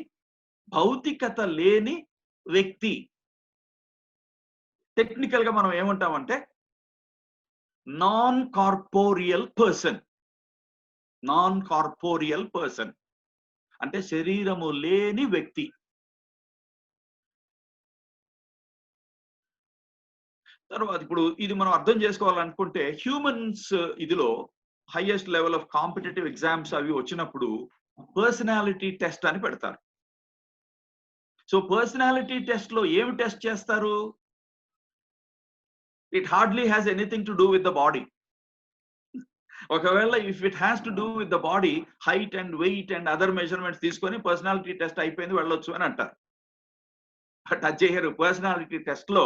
భౌతికత లేని వ్యక్తి. టెక్నికల్ గా మనం ఏమంటామంటే non corporeal person. Non corporeal person అంటే శరీరము లేని వ్యక్తి. తర్వాత ఇప్పుడు ఇది మనం అర్థం చేసుకోవాలనుకుంటే, హ్యూమన్స్ ఇదిలో highest level of competitive exams అవి వచ్చినప్పుడు పర్సనాలిటీ టెస్ట్ అని పెడతారు. సో పర్సనాలిటీ టెస్ట్ లో ఏమి టెస్ట్ చేస్తారు? It hardly has anything to do with the body. ఒకవేళ if it has to do with the body, height and weight and other measurements తీసుకొని personality test అయిపోయింది, వెళ్ళొచ్చు అని అంటారు. బట్ అది చేయరు. పర్సనాలిటీ టెస్ట్ లో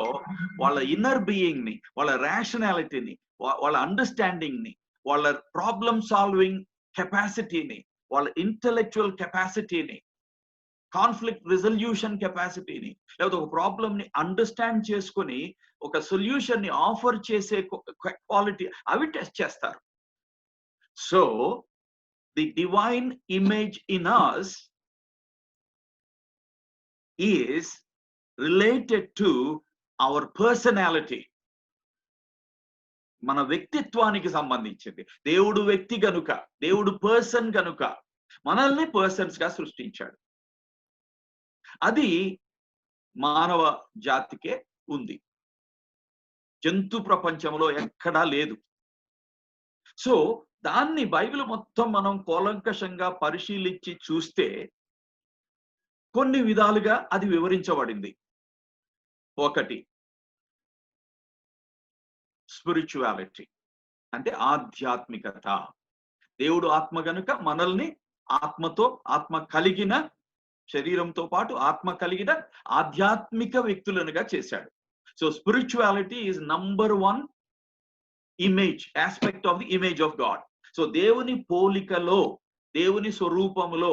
వాళ్ళ ఇన్నర్ బీయింగ్ ని, వాళ్ళ రేషనాలిటీని, వాళ్ళ అండర్స్టాండింగ్ ని, వాళ్ళ ప్రాబ్లమ్ సాల్వింగ్ కెపాసిటీని, వాళ్ళ ఇంటెలెక్చువల్ కెపాసిటీని, కాన్ఫ్లిక్ట్ రిజల్యూషన్ కెపాసిటీని, లేకపోతే ఒక ప్రాబ్లమ్ ని అండర్స్టాండ్ చేసుకుని ఒక సొల్యూషన్ ని ఆఫర్ చేసే క్వాలిటీ, అవి టెస్ట్ చేస్తారు. So the divine image in us is related to our personality. మన వ్యక్తిత్వానికి సంబంధించింది. దేవుడు వ్యక్తి గనుక, దేవుడు పర్సన్ గనుక మనల్ని పర్సన్స్ గా సృష్టించాడు. అది మానవ జాతికే ఉంది, జంతు ప్రపంచంలో ఎక్కడా లేదు. సో దాన్ని బైబిల్ మొత్తం మనం కూలంకషంగా పరిశీలించి చూస్తే కొన్ని విధాలుగా అది వివరించబడింది. ఒకటి స్పిరిచువాలిటీ అంటే ఆధ్యాత్మికత. దేవుడు ఆత్మ గనుక మనల్ని ఆత్మతో, ఆత్మ కలిగిన, శరీరంతో పాటు ఆత్మ కలిగిన ఆధ్యాత్మిక వ్యక్తులనుగా చేశాడు. So spirituality is number 1 image, aspect of the image of God. So దేవుని పోలికలో, దేవుని స్వరూపములో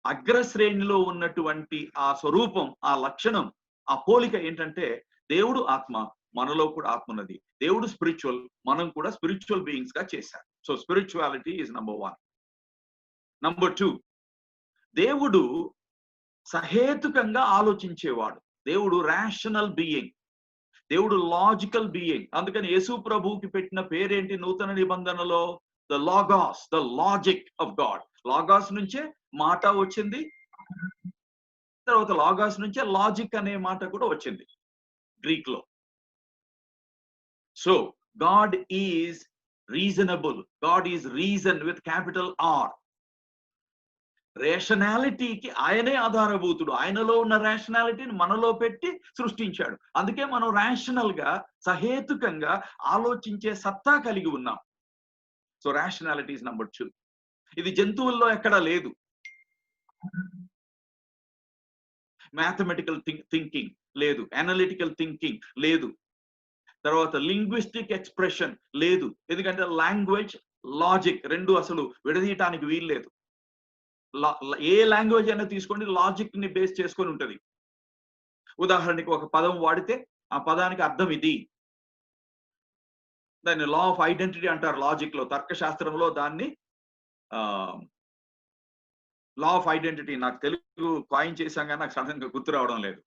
అగ్రశ్రేణిలో ఉన్నటువంటి ఆ స్వరూపం, ఆ లక్షణం, ఆ పోలిక ఏంటంటే దేవుడు ఆత్మ, మనలో కూడా ఆత్మ ఉన్నది. దేవుడు స్పిరిచువల్, మనం కూడా స్పిరిచువల్ బీయింగ్స్ గా చేశారు. So spirituality is number 1. Number 2, దేవుడు సహేతుకంగా ఆలోచించేవాడు. దేవుడు రేషనల్ బీయింగ్, దేవుడు లాజికల్ బీయింగ్. అందుకని యేసు ప్రభువుకి పెట్టిన పేరేంటి నూతన నిబంధనలో? The logos, the logic of God. Logos నుంచే మాట వచ్చింది, తర్వాత లాగాస్ నుంచే లాజిక్ అనే మాట కూడా వచ్చింది గ్రీక్ లో. So God is reasonable, God is reason with capital R. రేషనాలిటీకి ఆయనే ఆధారభూతుడు. ఆయనలో ఉన్న రేషనాలిటీని మనలో పెట్టి సృష్టించాడు. అందుకే మనం రేషనల్ గా, సహేతుకంగా ఆలోచించే సత్తా కలిగి ఉన్నాం. So rationality is number 2. ఇది జంతువుల్లో ఎక్కడా లేదు. మ్యాథమెటికల్ థింకింగ్ లేదు, అనలిటికల్ థింకింగ్ లేదు, తర్వాత లింగ్విస్టిక్ ఎక్స్ప్రెషన్ లేదు. ఎందుకంటే లాంగ్వేజ్, లాజిక్ రెండు అసలు విడదీయటానికి వీల్లేదు. ఏ లాంగ్వేజ్ అయినా తీసుకోండి, లాజిక్ ని బేస్ చేసుకొని ఉంటది. ఉదాహరణకి ఒక పదం వాడితే ఆ పదానికి అర్థం ఇది, దాన్ని లా ఆఫ్ ఐడెంటిటీ అంటారు లాజిక్ లో. తర్కశాస్త్రంలో దాన్ని లా ఆఫ్ ఐడెంటిటీ, నాకు తెలుగు కాయిన్ చేశాం కానీ నాకు సడన్ గా గుర్తు రావడం లేదు.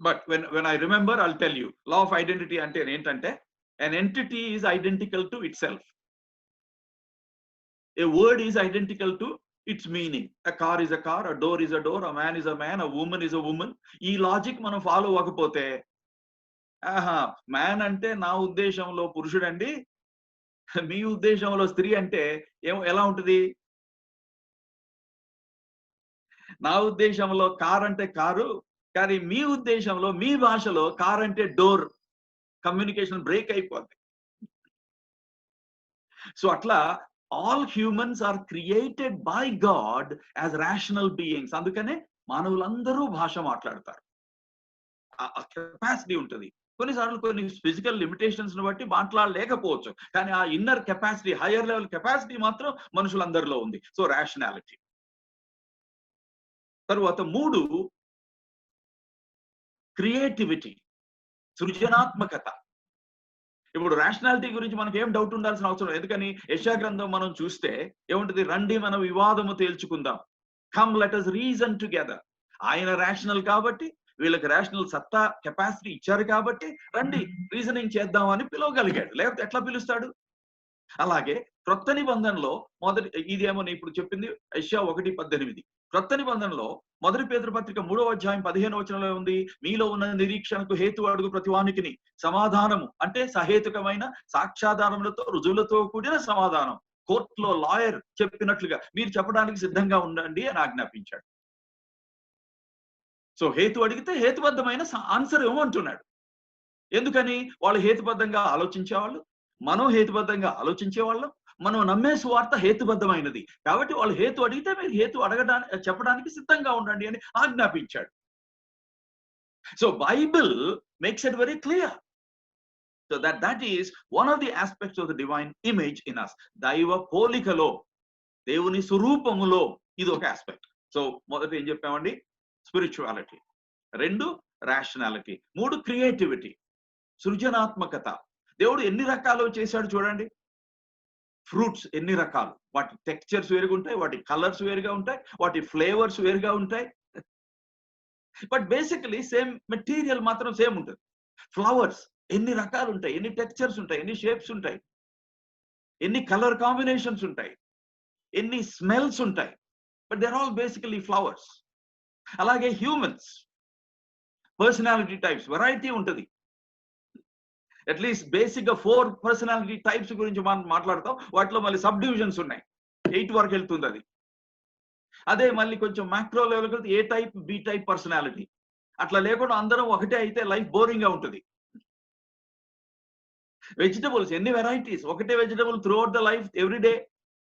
But when I remember, I'll tell you. Law of identity అంటే ఏంటంటే, an entity is identical to itself. A word is identical to its meaning. A car is a car, a door is a door, a man is a man, a woman is a woman. ఈ logic మనం follow అవ్వకపోతే, man అంటే నా ఉద్దేశంలో పురుషుడండి, మీ ఉద్దేశంలో స్త్రీ అంటే ఎలా ఉంటుంది? నా ఉద్దేశంలో కార్ అంటే కారు, కానీ మీ ఉద్దేశంలో, మీ భాషలో కార్ అంటే డోర్. కమ్యూనికేషన్ బ్రేక్ అయిపోద్ది. సో అట్లా all humans are created by God as rational beings. అందుకనే మానవులందరూ భాష మాట్లాడతారు. కెపాసిటీ ఉంటుంది. కొన్నిసార్లు కొన్ని ఫిజికల్ లిమిటేషన్స్ ను బట్టి మాట్లాడలేకపోవచ్చు, కానీ ఆ inner capacity, higher level capacity మాత్రం మనుషులందరిలో ఉంది. So rationality. తరువాత 3 క్రియేటివిటీ, సృజనాత్మకత. ఇప్పుడు రేషనాలిటీ గురించి మనకి ఏం డౌట్ ఉండాల్సిన అవసరం లేదు. ఎందుకని యెషయా గ్రంథం మనం చూస్తే ఏముంటది? రండి మనం వివాదము తేల్చుకుందాం. Come let us reason together. ఆయన రేషనల్ కాబట్టి, వీళ్ళకి రేషనల్ సత్తా కెపాసిటీ ఇచ్చారు కాబట్టి రండి రీజనింగ్ చేద్దాం అని పిలవగలిగాడు. లేకపోతే ఎట్లా పిలుస్తాడు? అలాగే క్రొత్త నిబంధనలో ఇదేమో ఇప్పుడు చెప్పింది యెషయా 1:18. క్రొత్త నిబంధనలో 1 పేతురు పత్రిక 3వ అధ్యాయం 15వ వచనంలో ఉంది, మీలో ఉన్న నిరీక్షణకు హేతు అడుగు ప్రతివానికిని సమాధానము, అంటే సహేతుకమైన సాక్ష్యాధారములతో రుజువులతో కూడిన సమాధానం. కోర్టులో లాయర్ చెప్పినట్లుగా మీరు చెప్పడానికి సిద్ధంగా ఉండండి అని ఆజ్ఞాపించాడు. సో హేతు అడిగితే హేతుబద్ధమైన ఆన్సర్ ఇవ్వమంటున్నాడు. ఎందుకని? వాళ్ళు హేతుబద్ధంగా ఆలోచించేవాళ్ళు, మనం హేతుబద్ధంగా ఆలోచించేవాళ్ళం, మనం నమ్మే సువార్త హేతుబద్ధమైనది. కాబట్టి వాళ్ళు హేతు అడిగితే మీరు హేతు చెప్పడానికి సిద్ధంగా ఉండండి అని ఆజ్ఞాపించాడు. So Bible makes it very clear. So that is one of the aspects of the divine image in us. దైవ పోలికలో, దేవుని స్వరూపములో ఇది ఒక ఆస్పెక్ట్. సో మొదట ఏం చెప్పామండి? స్పిరిచువాలిటీ. 2 రేషనాలిటీ. 3 క్రియేటివిటీ, సృజనాత్మకత. దేవుడు ఎన్ని రకాలు చేశాడు చూడండి. ఫ్రూట్స్ ఎన్ని రకాలు, వాటి టెక్స్చర్స్ వేరుగా ఉంటాయి, వాటి కలర్స్ వేరుగా ఉంటాయి, వాటి ఫ్లేవర్స్ వేరుగా ఉంటాయి. బట్ బేసికలీ సేమ్ మెటీరియల్ మాత్రం సేమ్ ఉంటుంది. ఫ్లవర్స్ ఎన్ని రకాలు ఉంటాయి, ఎన్ని టెక్స్చర్స్ ఉంటాయి, ఎన్ని షేప్స్ ఉంటాయి, ఎన్ని కలర్ కాంబినేషన్స్ ఉంటాయి, ఎన్ని స్మెల్స్ ఉంటాయి. But they are all basically flowers. అలాగే హ్యూమన్స్ పర్సనాలిటీ టైప్స్, వెరైటీ ఉంటుంది. అట్లీస్ట్ బేసిక్ గా 4 పర్సనాలిటీ టైప్స్ గురించి మనం మాట్లాడతాం. వాటిలో మళ్ళీ సబ్ డివిజన్స్ ఉన్నాయి. 8 వరకు వెళ్తుంది అది. అదే మళ్ళీ కొంచెం మ్యాక్రో లెవెల్కి వెళ్తే ఏ టైప్, బి టైప్ పర్సనాలిటీ. అట్లా లేకుండా అందరం ఒకటే అయితే లైఫ్ బోరింగ్ గా ఉంటుంది. వెజిటబుల్స్ ఎన్ని వెరైటీస్, ఒకటే vegetable through out the life, every day,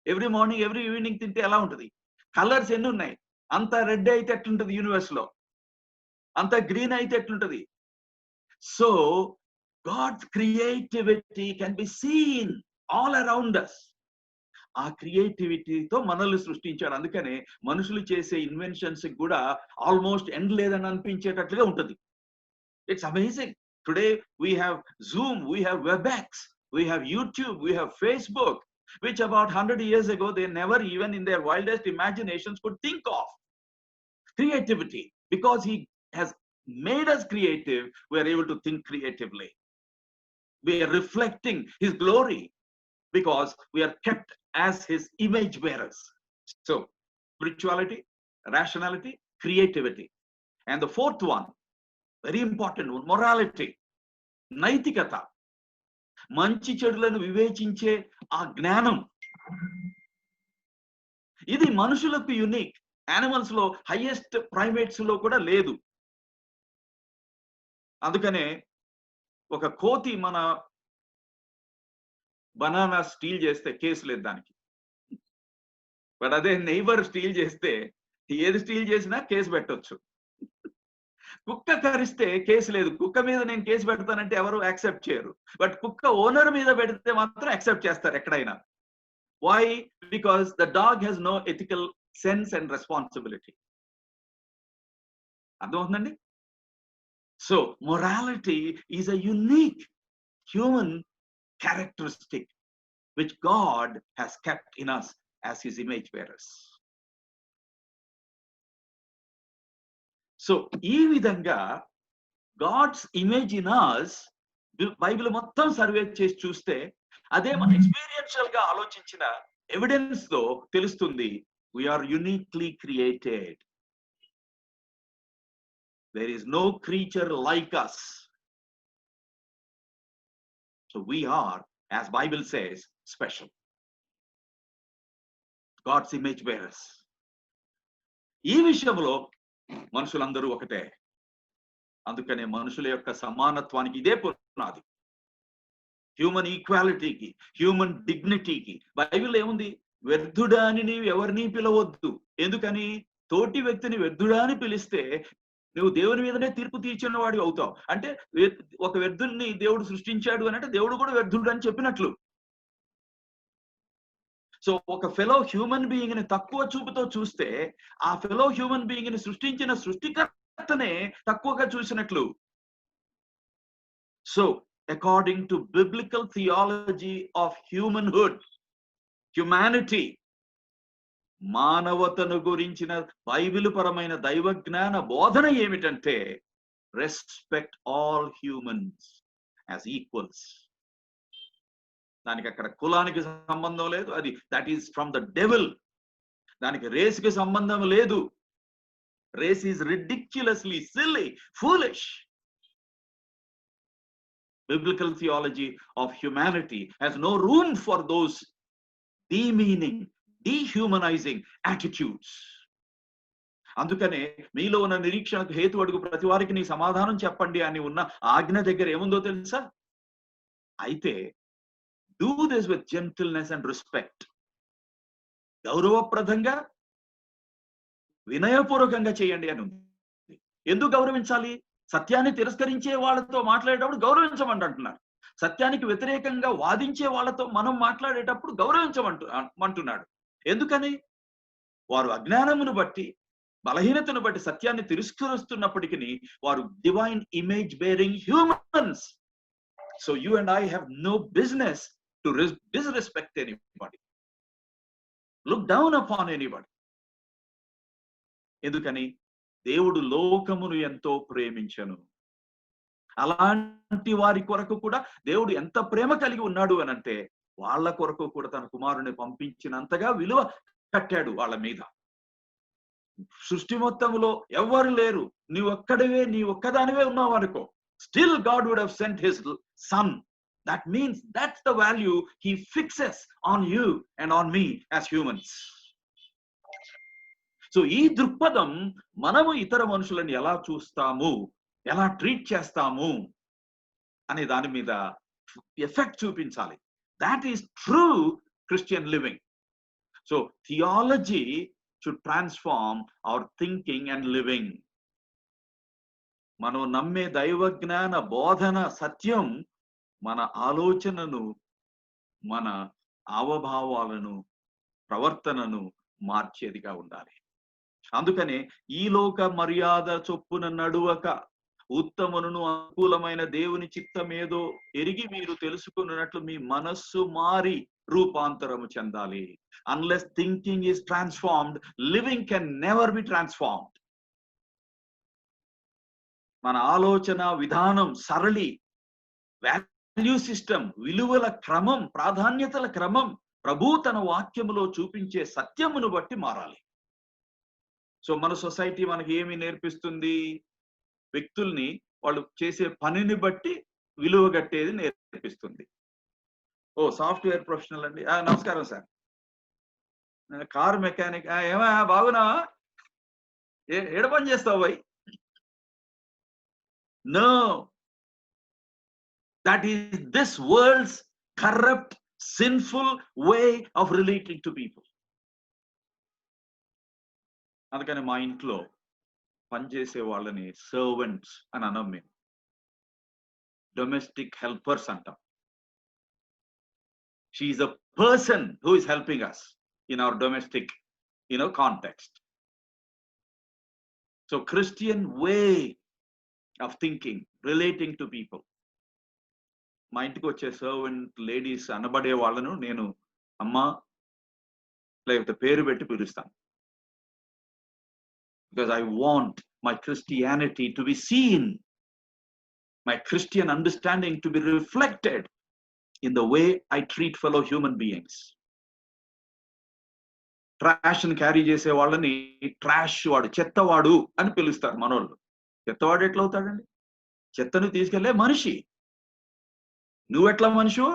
every morning, every evening తింటే ఎలా ఉంటుంది? కలర్స్ ఎన్ని ఉన్నాయి? అంత రెడ్ అయితే ఎట్లుంటది యూనివర్స్ లో, అంత గ్రీన్ అయితే ఎట్లుంటది? So God's creativity can be seen all around us. ఆ క్రియేటివిటీతో మనల్ని సృష్టించాడు. అందుకనే మనుషులు చేసే ఇన్వెన్షన్స్ కూడా ఆల్మోస్ట్ ఎండ్ లేదని అనిపించేటట్లుగా ఉంటుంది. It's amazing. Today we have Zoom, we have WebEx, we have YouTube, we have Facebook, which about 100 years ago they never even in their wildest imaginations could think of. Creativity, because he has made us creative, we are able to think creatively. We are reflecting his glory because we are kept as his image bearers. So spirituality, rationality, creativity. And the fourth one, very important one, morality, నైతికత. మంచి చెడులను వివేచించే ఆ జ్ఞానం, ఇది మనుషులకు unique. Animals లో, highest primates లో కూడా లేదు. అందుకనే ఒక కోతి మన బనానా స్టీల్ చేస్తే కేసు లేదు దానికి. బట్ అదే నైబర్ స్టీల్ చేస్తే, ఏది స్టీల్ చేసినా కేసు పెట్టొచ్చు. కుక్క కరిస్తే కేసు లేదు. కుక్క మీద నేను కేసు పెడతానంటే ఎవరు యాక్సెప్ట్ చేయరు. బట్ కుక్క ఓనర్ మీద పెడితే మాత్రం యాక్సెప్ట్ చేస్తారు ఎక్కడైనా. Why? Because the dog has no ethical sense and responsibility. అర్థమవుతుందండి? So morality is a unique human characteristic which God has kept in us as his image bearers. So ee vidhanga God's image in us, Bible మొత్తం survey చేసి చూస్తే అదే మన experiential గా ఆలోచించిన evidence తో తెలుస్తుంది. We are uniquely created. There is no creature like us. So we are, as Bible says, special. God's image bearers. ఈ విషయంలో మనుషులందరూ ఒకటే. అందుకనే మనుషుల యొక్క సమానత్వానికి ఇదే పునాది. హ్యూమన్ ఈక్వాలిటీకి, హ్యూమన్ డిగ్నిటీకి. బైబిల్ ఏముంది? వ్యర్థుడా అని నీవు ఎవరిని పిలవద్దు. ఎందుకని? తోటి వ్యక్తిని వ్యర్థుడా అని పిలిస్తే నువ్వు దేవుని మీదనే తీర్పు తీర్చిన వాడి అవుతావు. అంటే ఒక వ్యర్థుల్ని దేవుడు సృష్టించాడు అని అంటే దేవుడు కూడా వ్యర్థుడు అని చెప్పినట్లు. సో ఒక ఫెలో హ్యూమన్ బీయింగ్ ని తక్కువ చూపుతో చూస్తే ఆ ఫెలో హ్యూమన్ బీయింగ్ ని సృష్టించిన సృష్టికర్తనే తక్కువగా చూసినట్లు. So according to biblical theology of humanity, మానవతను గురించిన బైబిల్ పరమైన దైవ జ్ఞాన బోధన ఏమిటంటే respect all humans as equals. దానికి అక్కడ కులానికి సంబంధం లేదు, అది that is from the devil. దానికి రేస్కి సంబంధం లేదు. Race is ridiculously silly, foolish. Biblical theology of humanity has no room for those demeaning, dehumanizing attitudes. అందుకనే మీలో ఉన్న నిరీక్షణకు హేతు అడుగు ప్రతి వారికి నీ సమాధానం చెప్పండి అని ఉన్న ఆజ్ఞ దగ్గర ఏముందో తెలుసా? అయితే do this with gentleness and respect. గౌరవప్రదంగా వినయపూర్వకంగా చేయండి అని ఉంది. ఎందుకు గౌరవించాలి? సత్యాన్ని తిరస్కరించే వాళ్ళతో మాట్లాడేటప్పుడు గౌరవించమంటున్నారు. సత్యానికి వ్యతిరేకంగా వాదించే వాళ్ళతో మనం మాట్లాడేటప్పుడు గౌరవించమంటున్నాడు. ఎందుకని? వారు అజ్ఞానమును బట్టి, బలహీనతను బట్టి సత్యాన్ని తిరస్కరిస్తున్నప్పటికీ వారు divine image bearing humans. So you and I have no business to disrespect anybody, look down upon anybody. ఎందుకని? దేవుడు లోకమును ఎంతో ప్రేమించెను. అలాంటి వారి కొరకు కూడా దేవుడు ఎంత ప్రేమ కలిగి ఉన్నాడు అనంటే వాళ్ళ కొరకు కూడా తన కుమారుని పంపించినంతగా విలువ కట్టాడు వాళ్ళ మీద. సృష్టి మొత్తములో ఎవరు లేరు, నీ ఒక్కదానివే ఉన్నావు అనుకో, still God would have sent his son. That means that's the value he fixes on you and on me as humans. So ee దృక్పథం మనము ఇతర మనుషులను ఎలా చూస్తాము, ఎలా ట్రీట్ చేస్తాము అనే దాని మీద ఎఫెక్ట్ చూపించాలి. That is true Christian living. So theology should transform our thinking and living. మనం నమ్మే దైవ జ్ఞాన బోధన సత్యం మన ఆలోచనను, మన ఆవభావాలను, ప్రవర్తనను మార్చేదిగా ఉండాలి. అందుకనే ఈ లోక మర్యాద చొప్పున నడువక ఉత్తమను అనుకూలమైన దేవుని చిత్తమేదో ఎరిగి మీరు తెలుసుకున్నట్లు మీ మనస్సు మారి రూపాంతరము చెందాలి. Unless thinking is transformed, living can never be transformed. మన ఆలోచన విధానం సరళి, వాల్యూ సిస్టమ్, విలువల క్రమం, ప్రాధాన్యతల క్రమం ప్రభు తన వాక్యములో చూపించే సత్యమును బట్టి మారాలి. సో మన సొసైటీ మనకి ఏమి నేర్పిస్తుంది? వ్యక్తుల్ని వాళ్ళు చేసే పనిని బట్టి విలువ కట్టేది నేర్పిస్తుంది. ఓ సాఫ్ట్వేర్ ప్రొఫెషనల్ అండి, నమస్కారం సార్, కార్ మెకానిక్, ఏమా బాగున్నావా, ఏడ పని చేస్తావు భయ్? No, that is this world's corrupt, sinful way of relating to people. అందుకని మా ఇంట్లో పనిచేసే వాళ్ళని సర్వెంట్స్ అని అనం, మేము డొమెస్టిక్ హెల్పర్స్ అంటాం. She is a person who is helping us in our domestic, context. So Christian way of thinking, relating to people. మా ఇంటికి వచ్చే సర్వెంట్ లేడీస్ అనబడే వాళ్ళను నేను అమ్మా లేకపోతే పేరు పెట్టి పిలుస్తాను. Because I want my Christianity to be seen, my Christian understanding to be reflected in the way I treat fellow human beings. Trash ని క్యారీ చేసే వాళ్ళని ట్రాష్ వాడు, చెత్తవాడు అని పిలుస్తారు మనోళ్ళు. చెత్తవాడు ఎట్లా అవుతాడండి? చెత్తను తీసుకెళ్లే మనిషి. నువ్వెట్లా మనిషి,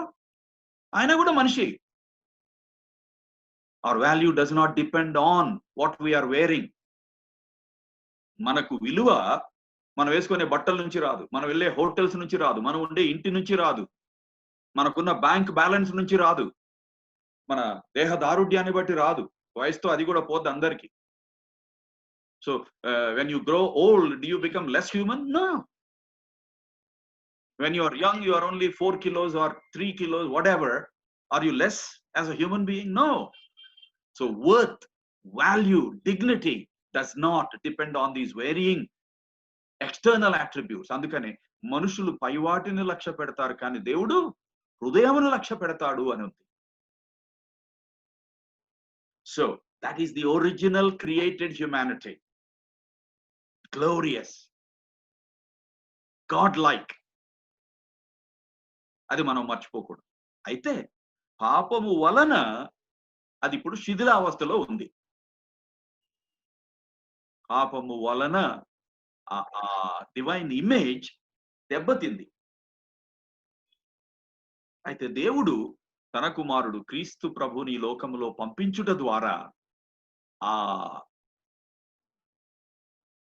ఆయన కూడా మనిషి. Our value does not depend on what we are wearing. మనకు విలువ మనం వేసుకునే బట్టల నుంచి రాదు, మనం వెళ్ళే హోటల్స్ నుంచి రాదు, మనం ఉండే ఇంటి నుంచి రాదు, మనకున్న బ్యాంక్ బ్యాలెన్స్ నుంచి రాదు, మన దేహ దారుఢ్యాన్ని బట్టి రాదు. వయసుతో అది కూడా పోద్ది అందరికి. So when you grow old, do you become less human? No. When you are young, you are only 4 kilos or 3 kilos, whatever. Are you less as a human being? No. So worth, value, dignity does not depend on these varying external attributes. అందుకనే మనుషులు పైవాటిని లక్ష్య పెడతారు, కానీ దేవుడు హృదయమును లక్ష్య పెడతాడు అని ఉంది. So that is the original created humanity. Glorious, God-like. అది మనం మర్చిపోకూడదు. అయితే పాపము వలన అది ఇప్పుడు శిథిలావస్థలో ఉంది. పాపము వలన ఆ డివైన్ ఇమేజ్ దెబ్బతింది. అయితే దేవుడు తన కుమారుడు క్రీస్తు ప్రభుని లోకములో పంపించుట ద్వారా ఆ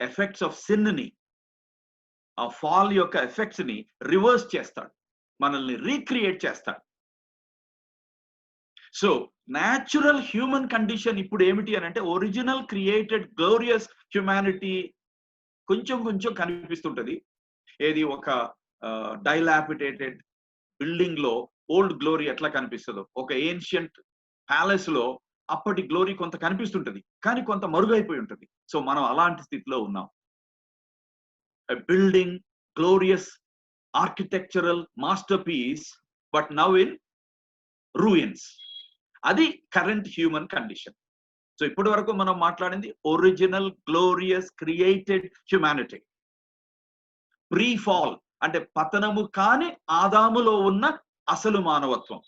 ఎఫెక్ట్స్ ఆఫ్ సిన్ ని, ఆ ఫాల్ యొక్క ఎఫెక్ట్స్ ని రివర్స్ చేస్తాడు, మనల్ని రీక్రియేట్ చేస్తాడు. సో న్యాచురల్ హ్యూమన్ కండిషన్ ఇప్పుడు ఏమిటి అని అంటే, ఒరిజినల్ క్రియేటెడ్ గ్లోరియస్ హ్యూమానిటీ కొంచెం కొంచెం కనిపిస్తుంటది. ఏది ఒక డైలాపిడేటెడ్ బిల్డింగ్ లో ఓల్డ్ గ్లోరీ ఎట్లా కనిపిస్తుందో, ఒక ఏన్షియంట్ ప్యాలెస్ లో అప్పటి గ్లోరీ కొంత కనిపిస్తుంటది, కానీ కొంత మరుగైపోయి ఉంటది. సో మనం అలాంటి స్థితిలో ఉన్నాం. Building glorious architectural masterpiece, but now in ruins. అది కరెంట్ హ్యూమన్ కండిషన్. సో ఇప్పటి వరకు మనం మాట్లాడింది original glorious created humanity. Pre fall అంటే పతనము కాని ఆదాములో ఉన్న అసలు మానవత్వం.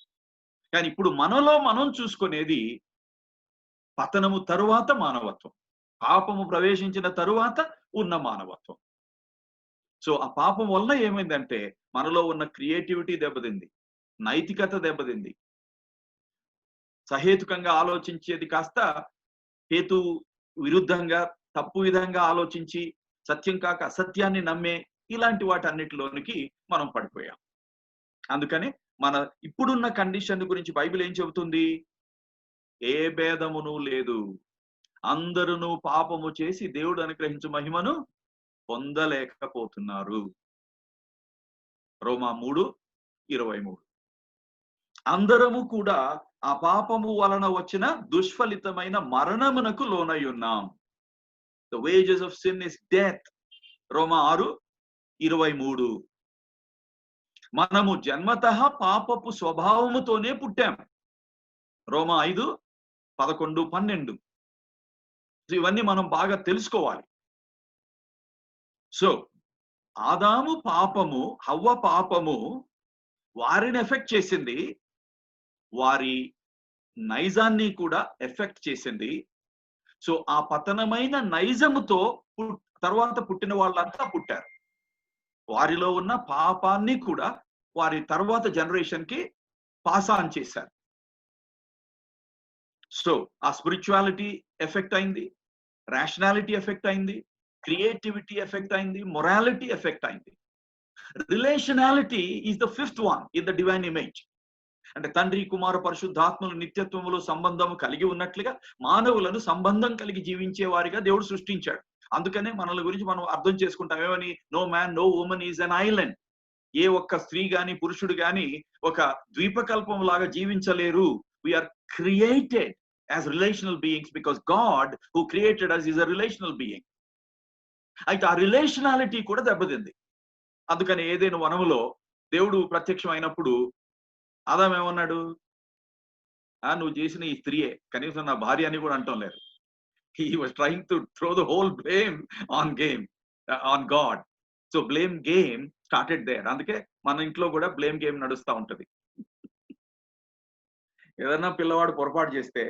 కానీ ఇప్పుడు మనలో మనం చూసుకునేది పతనము తరువాత మానవత్వం, పాపము ప్రవేశించిన తరువాత ఉన్న మానవత్వం. సో ఆ పాపం వల్ల ఏమైందంటే మనలో ఉన్న క్రియేటివిటీ దెబ్బతింది, నైతికత దెబ్బతింది. సహేతుకంగా ఆలోచించేది కాస్త హేతు విరుద్ధంగా, తప్పు విధంగా ఆలోచించి సత్యం కాక అసత్యాన్ని నమ్మే ఇలాంటి వాటన్నిటిలోనికి మనం పడిపోయాం. అందుకని మన ఇప్పుడున్న కండిషన్ గురించి బైబిల్ ఏం చెబుతుంది? ఏ భేదమును లేదు, అందరూ పాపము చేసి దేవుడు అనుగ్రహించు మహిమను పొందలేకపోతున్నారు. రోమా 3:23. అందరము కూడా ఆ పాపము వలన వచ్చిన దుష్ఫలితమైన మరణమునకు లోనై ఉన్నాం. The wages of sin is death. రోమా 6:23. మనము జన్మతః పాపపు స్వభావముతోనే పుట్టాం. రోమా 5:11, 12. ఇవన్నీ మనం బాగా తెలుసుకోవాలి. సో ఆదాము పాపము, హవ్వ పాపము వారిని ఎఫెక్ట్ చేసింది, వారి నైజాన్ని కూడా ఎఫెక్ట్ చేసింది. సో ఆ పతనమైన నైజముతో తర్వాత పుట్టిన వాళ్ళంతా పుట్టారు. వారిలో ఉన్న పాపాన్ని కూడా వారి తర్వాత జనరేషన్ కి పాస్ ఆన్ చేశారు. సో ఆ స్పిరిచువాలిటీ ఎఫెక్ట్ అయింది, రేషనాలిటీ ఎఫెక్ట్ అయింది, క్రియేటివిటీ ఎఫెక్ట్ అయింది, మొరాలిటీ ఎఫెక్ట్ అయింది. Relationality is the fifth one in the divine image. అంటే తండ్రి, కుమార, పరిశుద్ధాత్మలు నిత్యత్వములో సంబంధము కలిగి ఉన్నట్లుగా మానవులను సంబంధం కలిగి జీవించే వారిగా దేవుడు సృష్టించాడు. అందుకనే మనల గురించి మనం అర్థం చేసుకుంటాం ఏమని? No man no woman is an island. ఏ ఒక్క స్త్రీ గాని పురుషుడు గాని ఒక ద్వీపకల్పం లాగా జీవించలేరు. We are created as relational beings because God who created us is a relational being. అయితే ఆ రిలేషనాలిటీ కూడా దెబ్బతింది. అందుకని ఏదైనా వనములో దేవుడు ప్రత్యక్షం అయినప్పుడు ఆదాం ఏమన్నాడు? నువ్వు చేసిన ఈ స్త్రీయే, కనీసం నా భార్య అని కూడా అంటాం లేదు. He was trying to throw the whole blame on God. So blame game started there. అందుకే మన ఇంట్లో కూడా బ్లేమ్ గేమ్ నడుస్తూ ఉంటది. ఏదన్నా పిల్లవాడు పొరపాటు చేస్తే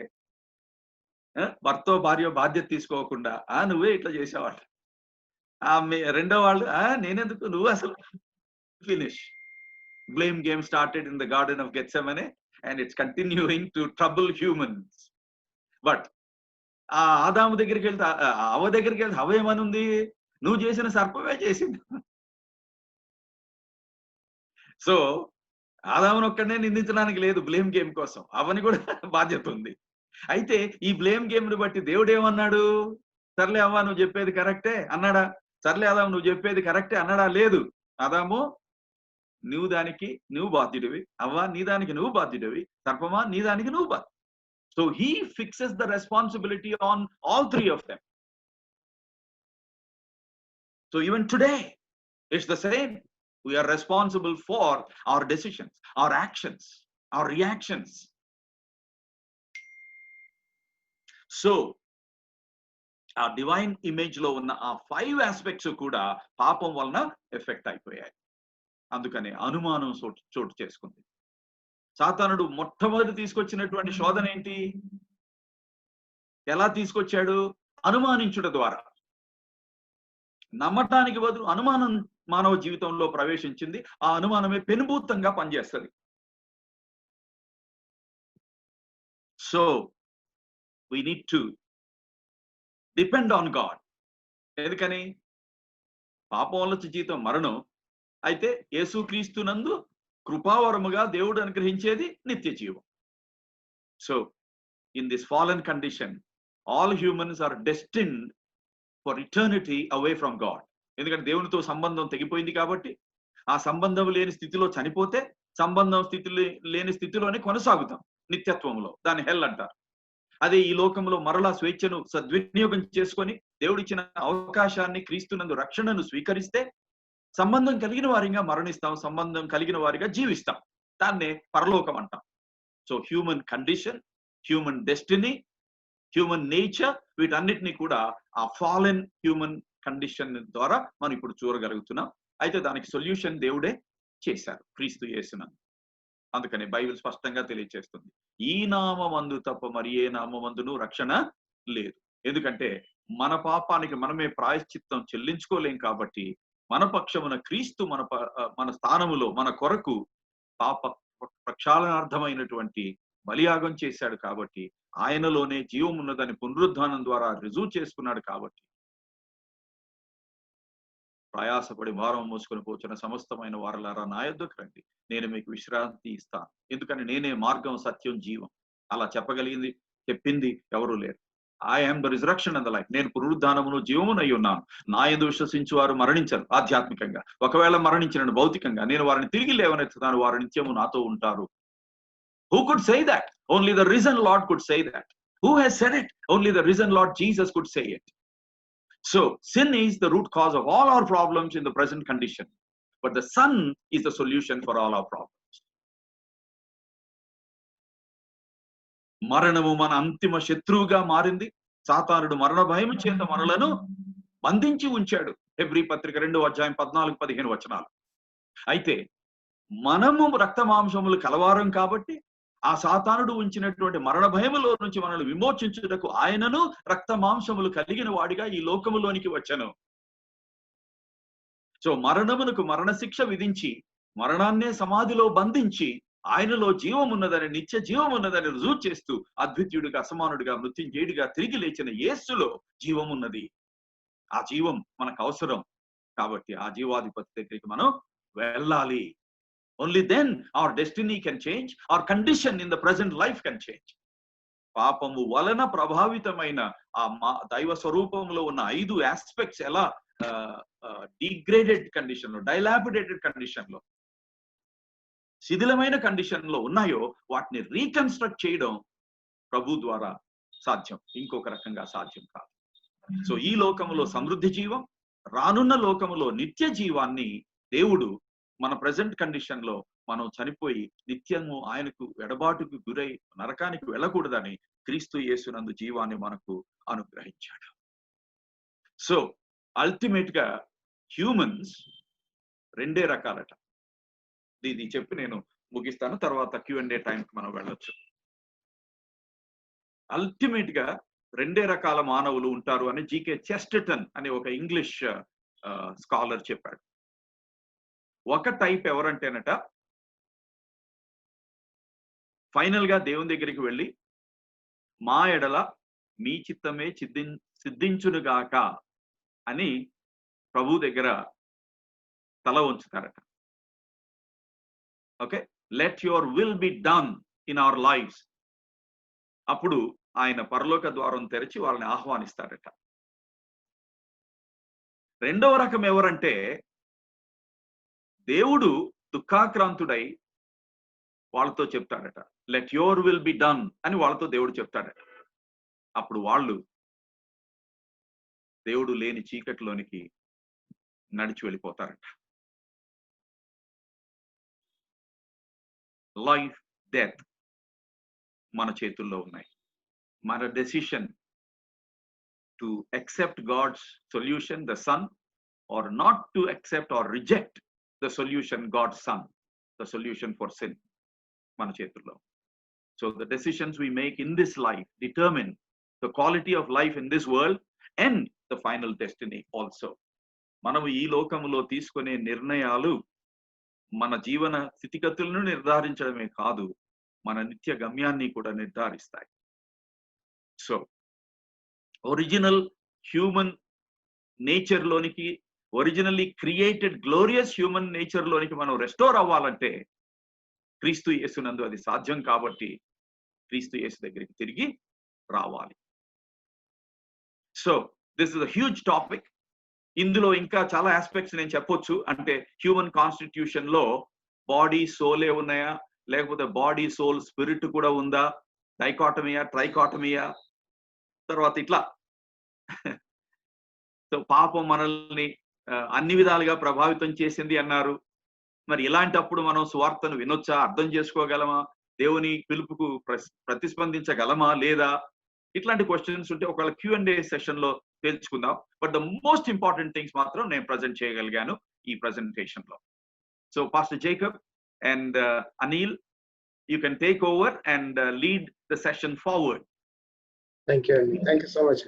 భర్త భార్య బాధ్యత తీసుకోకుండా నువ్వే ఇట్లా చేసేవాడు. రెండో వాళ్ళు నేనెందుకు, నువ్వు అసలు finish. Blame game started in the Garden of Gethsemane and it's continuing to trouble humans. But ఆదాము దగ్గరికి వెళ్తే, అవ్వ దగ్గరికి వెళ్తే అవ్వ ఏమనుంది? నువ్వు చేసిన సర్పమే చేసింది. సో ఆదామును ఒక్కడనే నిందించడానికి లేదు బ్లేమ్ గేమ్ కోసం, అవ్వని కూడా బాధ్యత ఉంది. అయితే ఈ బ్లేమ్ గేమ్ ని బట్టి దేవుడు ఏమన్నాడు? సర్లే అవ్వ నువ్వు చెప్పేది కరెక్టే అన్నాడా? సర్లే ఆదాము నువ్వు చెప్పేది కరెక్టే అన్నాడా? లేదు. ఆదాము నువ్వు దానికి నువ్వు బాధ్యుడివి, అవ్వ నీ దానికి నువ్వు బాధ్యుడివి, సర్పమా నీ దానికి నువ్వు బాధ్యుడు. So he fixes the responsibility on all three of them. So even today it's the same. We are responsible for our decisions, our actions, our reactions. So ఆ డివైన్ ఇమేజ్ లో ఉన్న ఆ 5 ఆస్పెక్ట్స్ కూడా పాపం వలన ఎఫెక్ట్ అయిపోయాయి. అందుకని అనుమానం చోటు చేసుకుంది. సాతానుడు మొట్టమొదటి తీసుకొచ్చినటువంటి శోధన ఏంటి? ఎలా తీసుకొచ్చాడు? అనుమానించుట ద్వారా. నమ్మటానికి బదులు అనుమానం మానవ జీవితంలో ప్రవేశించింది. ఆ అనుమానమే పెనుభూతంగా పనిచేస్తుంది. So we need to depend on God. ఎందుకని? పాపం వల్ల వచ్చే జీతం మరణం. అయితే యేసుక్రీస్తునందు కృపావరముగా దేవుడు అనుగ్రహించేది నిత్య జీవం. So in this fallen condition, all humans are destined for eternity away from God. ఎందుకంటే దేవునితో సంబంధం తెగిపోయింది కాబట్టి, ఆ సంబంధం లేని స్థితిలో చనిపోతే సంబంధం లేని స్థితిలోనే కొనసాగుతాం నిత్యత్వంలో. దాన్ని హెల్ అంటారు. అదే ఈ లోకంలో మరలా స్వేచ్ఛను సద్వినియోగం చేసుకొని దేవుడిచ్చిన అవకాశాన్ని, క్రీస్తునందు రక్షణను స్వీకరిస్తే సంబంధం కలిగిన వారిగా మరణిస్తాం, సంబంధం కలిగిన వారిగా జీవిస్తాం. దాన్నే పరలోకం అంటాం. So human condition, human destiny, human nature, వీటన్నిటినీ కూడా ఆ ఫాలెన్ హ్యూమన్ కండిషన్ ద్వారా మనం ఇప్పుడు చూడగలుగుతున్నాం. అయితే దానికి సొల్యూషన్ దేవుడే చేశారు, క్రీస్తు యేసునందు. అందుకని బైబిల్ స్పష్టంగా తెలియజేస్తుంది, ఈ నామమందు తప్ప మరి ఏ నామమందును రక్షణ లేదు. ఎందుకంటే మన పాపానికి మనమే ప్రాయశ్చిత్తం చెల్లించుకోలేం కాబట్టి, మన పక్షమున క్రీస్తు మన స్థానములో మన కొరకు పాప ప్రక్షాళనార్థమైనటువంటి బలియాగం చేశాడు కాబట్టి, ఆయనలోనే జీవం ఉన్నదని పునరుద్ధానం ద్వారా రుజువు చేసుకున్నాడు కాబట్టి, ప్రయాసపడి భారం మోసుకొని పోతున్న సమస్తమైన వారలారా నా యొద్దకు రండి, నేను మీకు విశ్రాంతి ఇస్తాను. ఎందుకని నేనే మార్గం, సత్యం, జీవం. అలా చెప్పింది ఎవరూ లేరు. I am the resurrection and the life. నేను పునరుద్ధానమును జీవమునై ఉన్నాను. నా యందు విశ్వసించు వారు మరణించరు ఆధ్యాత్మికంగా. ఒకవేళ మరణించిన భౌతికంగా నేను వారిని తిరిగి లేవనెత్తుతాను, వారు నిత్యము నాతో ఉంటారు. Who could say that? Only the risen Lord could say that. Who has said it? Only the risen Lord Jesus could say it. So sin is the root cause of all our problems in the present condition, but the Son is the solution for all our problems. మరణము మన అంతిమ శత్రువుగా మారింది. సాతానుడు మరణ భయము చేత మనలను బంధించి ఉంచాడు. హెబ్రీ పత్రిక 2:14-15 వచనాలు. అయితే మనము రక్త మాంసములు కలవారం కాబట్టి, ఆ సాతానుడు ఉంచినటువంటి మరణ భయములో నుంచి మనల్ని విమోచించుటకు ఆయనను రక్త మాంసములు కలిగిన వాడిగా ఈ లోకములోనికి వచ్చెను. సో మరణమునకు మరణశిక్ష విధించి, మరణాన్నే సమాధిలో బంధించి, ఆయనలో జీవం ఉన్నదని, నిత్య జీవం ఉన్నదని రుజువు చేస్తూ, అద్వితీయుడిగా, అసమానుడిగా, మృత్యుంజయుడిగా తిరిగి లేచిన యేసులో జీవం ఉన్నది. ఆ జీవం మనకు అవసరం కాబట్టి ఆ జీవాధిపతి దగ్గరికి మనం వెళ్ళాలి. Only then our destiny can change, our condition in the present life can change. పాపము వలన ప్రభావితమైన ఆ దైవ స్వరూపంలో ఉన్న 5 ఆస్పెక్ట్స్ ఎలా డిగ్రేడెడ్ కండిషన్ లో, డైలాపిడేటెడ్ కండిషన్ లో, శిథిలమైన కండిషన్ లో ఉన్నాయో వాటిని రీకన్స్ట్రక్ట్ చేయడం ప్రభు ద్వారా సాధ్యం, ఇంకొక రకంగా సాధ్యం కాదు. సో ఈ లోకములో సమృద్ధి జీవం, రానున్న లోకములో నిత్య జీవాన్ని దేవుడు మన ప్రెసెంట్ కండిషన్ లో మనం చనిపోయి నిత్యము ఆయనకు ఎడబాటుకు గురై నరకానికి వెళ్ళకూడదని క్రీస్తు యేసునందు జీవాన్ని మనకు అనుగ్రహించాడు. సో అల్టిమేట్ గా హ్యూమన్స్ 2 రకాలట. ఇది చెప్పి నేను ముగిస్తాను, తర్వాత Q&A టైంకి మనం వెళ్ళొచ్చు. అల్టిమేట్ గా 2 రకాల మానవులు ఉంటారు అని జీకే చెస్టర్టన్ అనే ఒక ఇంగ్లీష్ స్కాలర్ చెప్పాడు. ఒక టైప్ ఎవరంటేనట, ఫైనల్ గా దేవుని దగ్గరికి వెళ్ళి మా ఎడల మీ చిత్తమే సిద్ధించునుగాక అని ప్రభు దగ్గర తల ఉంచుతారట. Okay, let your will be done in our lives. అప్పుడు ఆయన పరలోక ద్వారం తెరిచి వాళ్ళని ఆహ్వానిస్తారట. రెండవ రకం ఎవరంటే, దేవుడు దుఃఖాక్రాంతుడై వాళ్ళతో చెప్తాడట, let your will be done అని వాళ్ళతో దేవుడు చెప్తాడట. అప్పుడు వాళ్ళు దేవుడు లేని చీకటిలోనికి నడిచి వెళ్ళిపోతారట. లైఫ్, డెత్ మన చేతుల్లో ఉన్నాయి. మన decision to accept God's solution, the Son, or not to accept or reject the solution, God's Son, the solution for sin, మన చేతుల్లో. So the decisions we make in this life determine the quality of life in this world and the final destiny also. మనము ఈ లోకములో తీసుకునే నిర్ణయాలు మన జీవన స్థితిగతులను నిర్ధారించడమే కాదు, మన నిత్య గమ్యాన్ని కూడా నిర్ధారిస్తాయి. సో ఒరిజినల్ హ్యూమన్ నేచర్ లోనికి, originally created glorious human nature లోనికి మనం రెస్టోర్ అవ్వాలంటే క్రీస్తు యేసునందు అది సాధ్యం. కాబట్టి క్రీస్తు యేసు దగ్గరికి తిరిగి రావాలి. So this is a huge topic. ఇందులో ఇంకా చాలా ఆస్పెక్ట్స్ నేను చెప్పొచ్చు. అంటే హ్యూమన్ కాన్స్టిట్యూషన్ లో బాడీ సోలే ఉన్నాయా, లేకపోతే బాడీ సోల్ స్పిరిట్ కూడా ఉందా, డైకాటమియా, ట్రైకాటమియా, తర్వాత ఇట్లా. సో పాపం మనల్ని అన్ని విధాలుగా ప్రభావితం చేసింది అన్నారు. మరి ఇలాంటప్పుడు మనం సువార్తను వినొచ్చా, అర్థం చేసుకోగలమా, దేవుని పిలుపుకు ప్రతిస్పందించగలమా లేదా, ఇట్లాంటి క్వశ్చన్స్ ఉంటే ఒకవేళ Q&A సెషన్ లో తెలుసుకుందాం. But the most important things మాత్రం నేను ప్రజెంట్ చేయగలిగాను ఈ ప్రెజెంటేషన్ లో. So pastor Jacob and Anil, you can take over and lead the session forward. Thank you so much.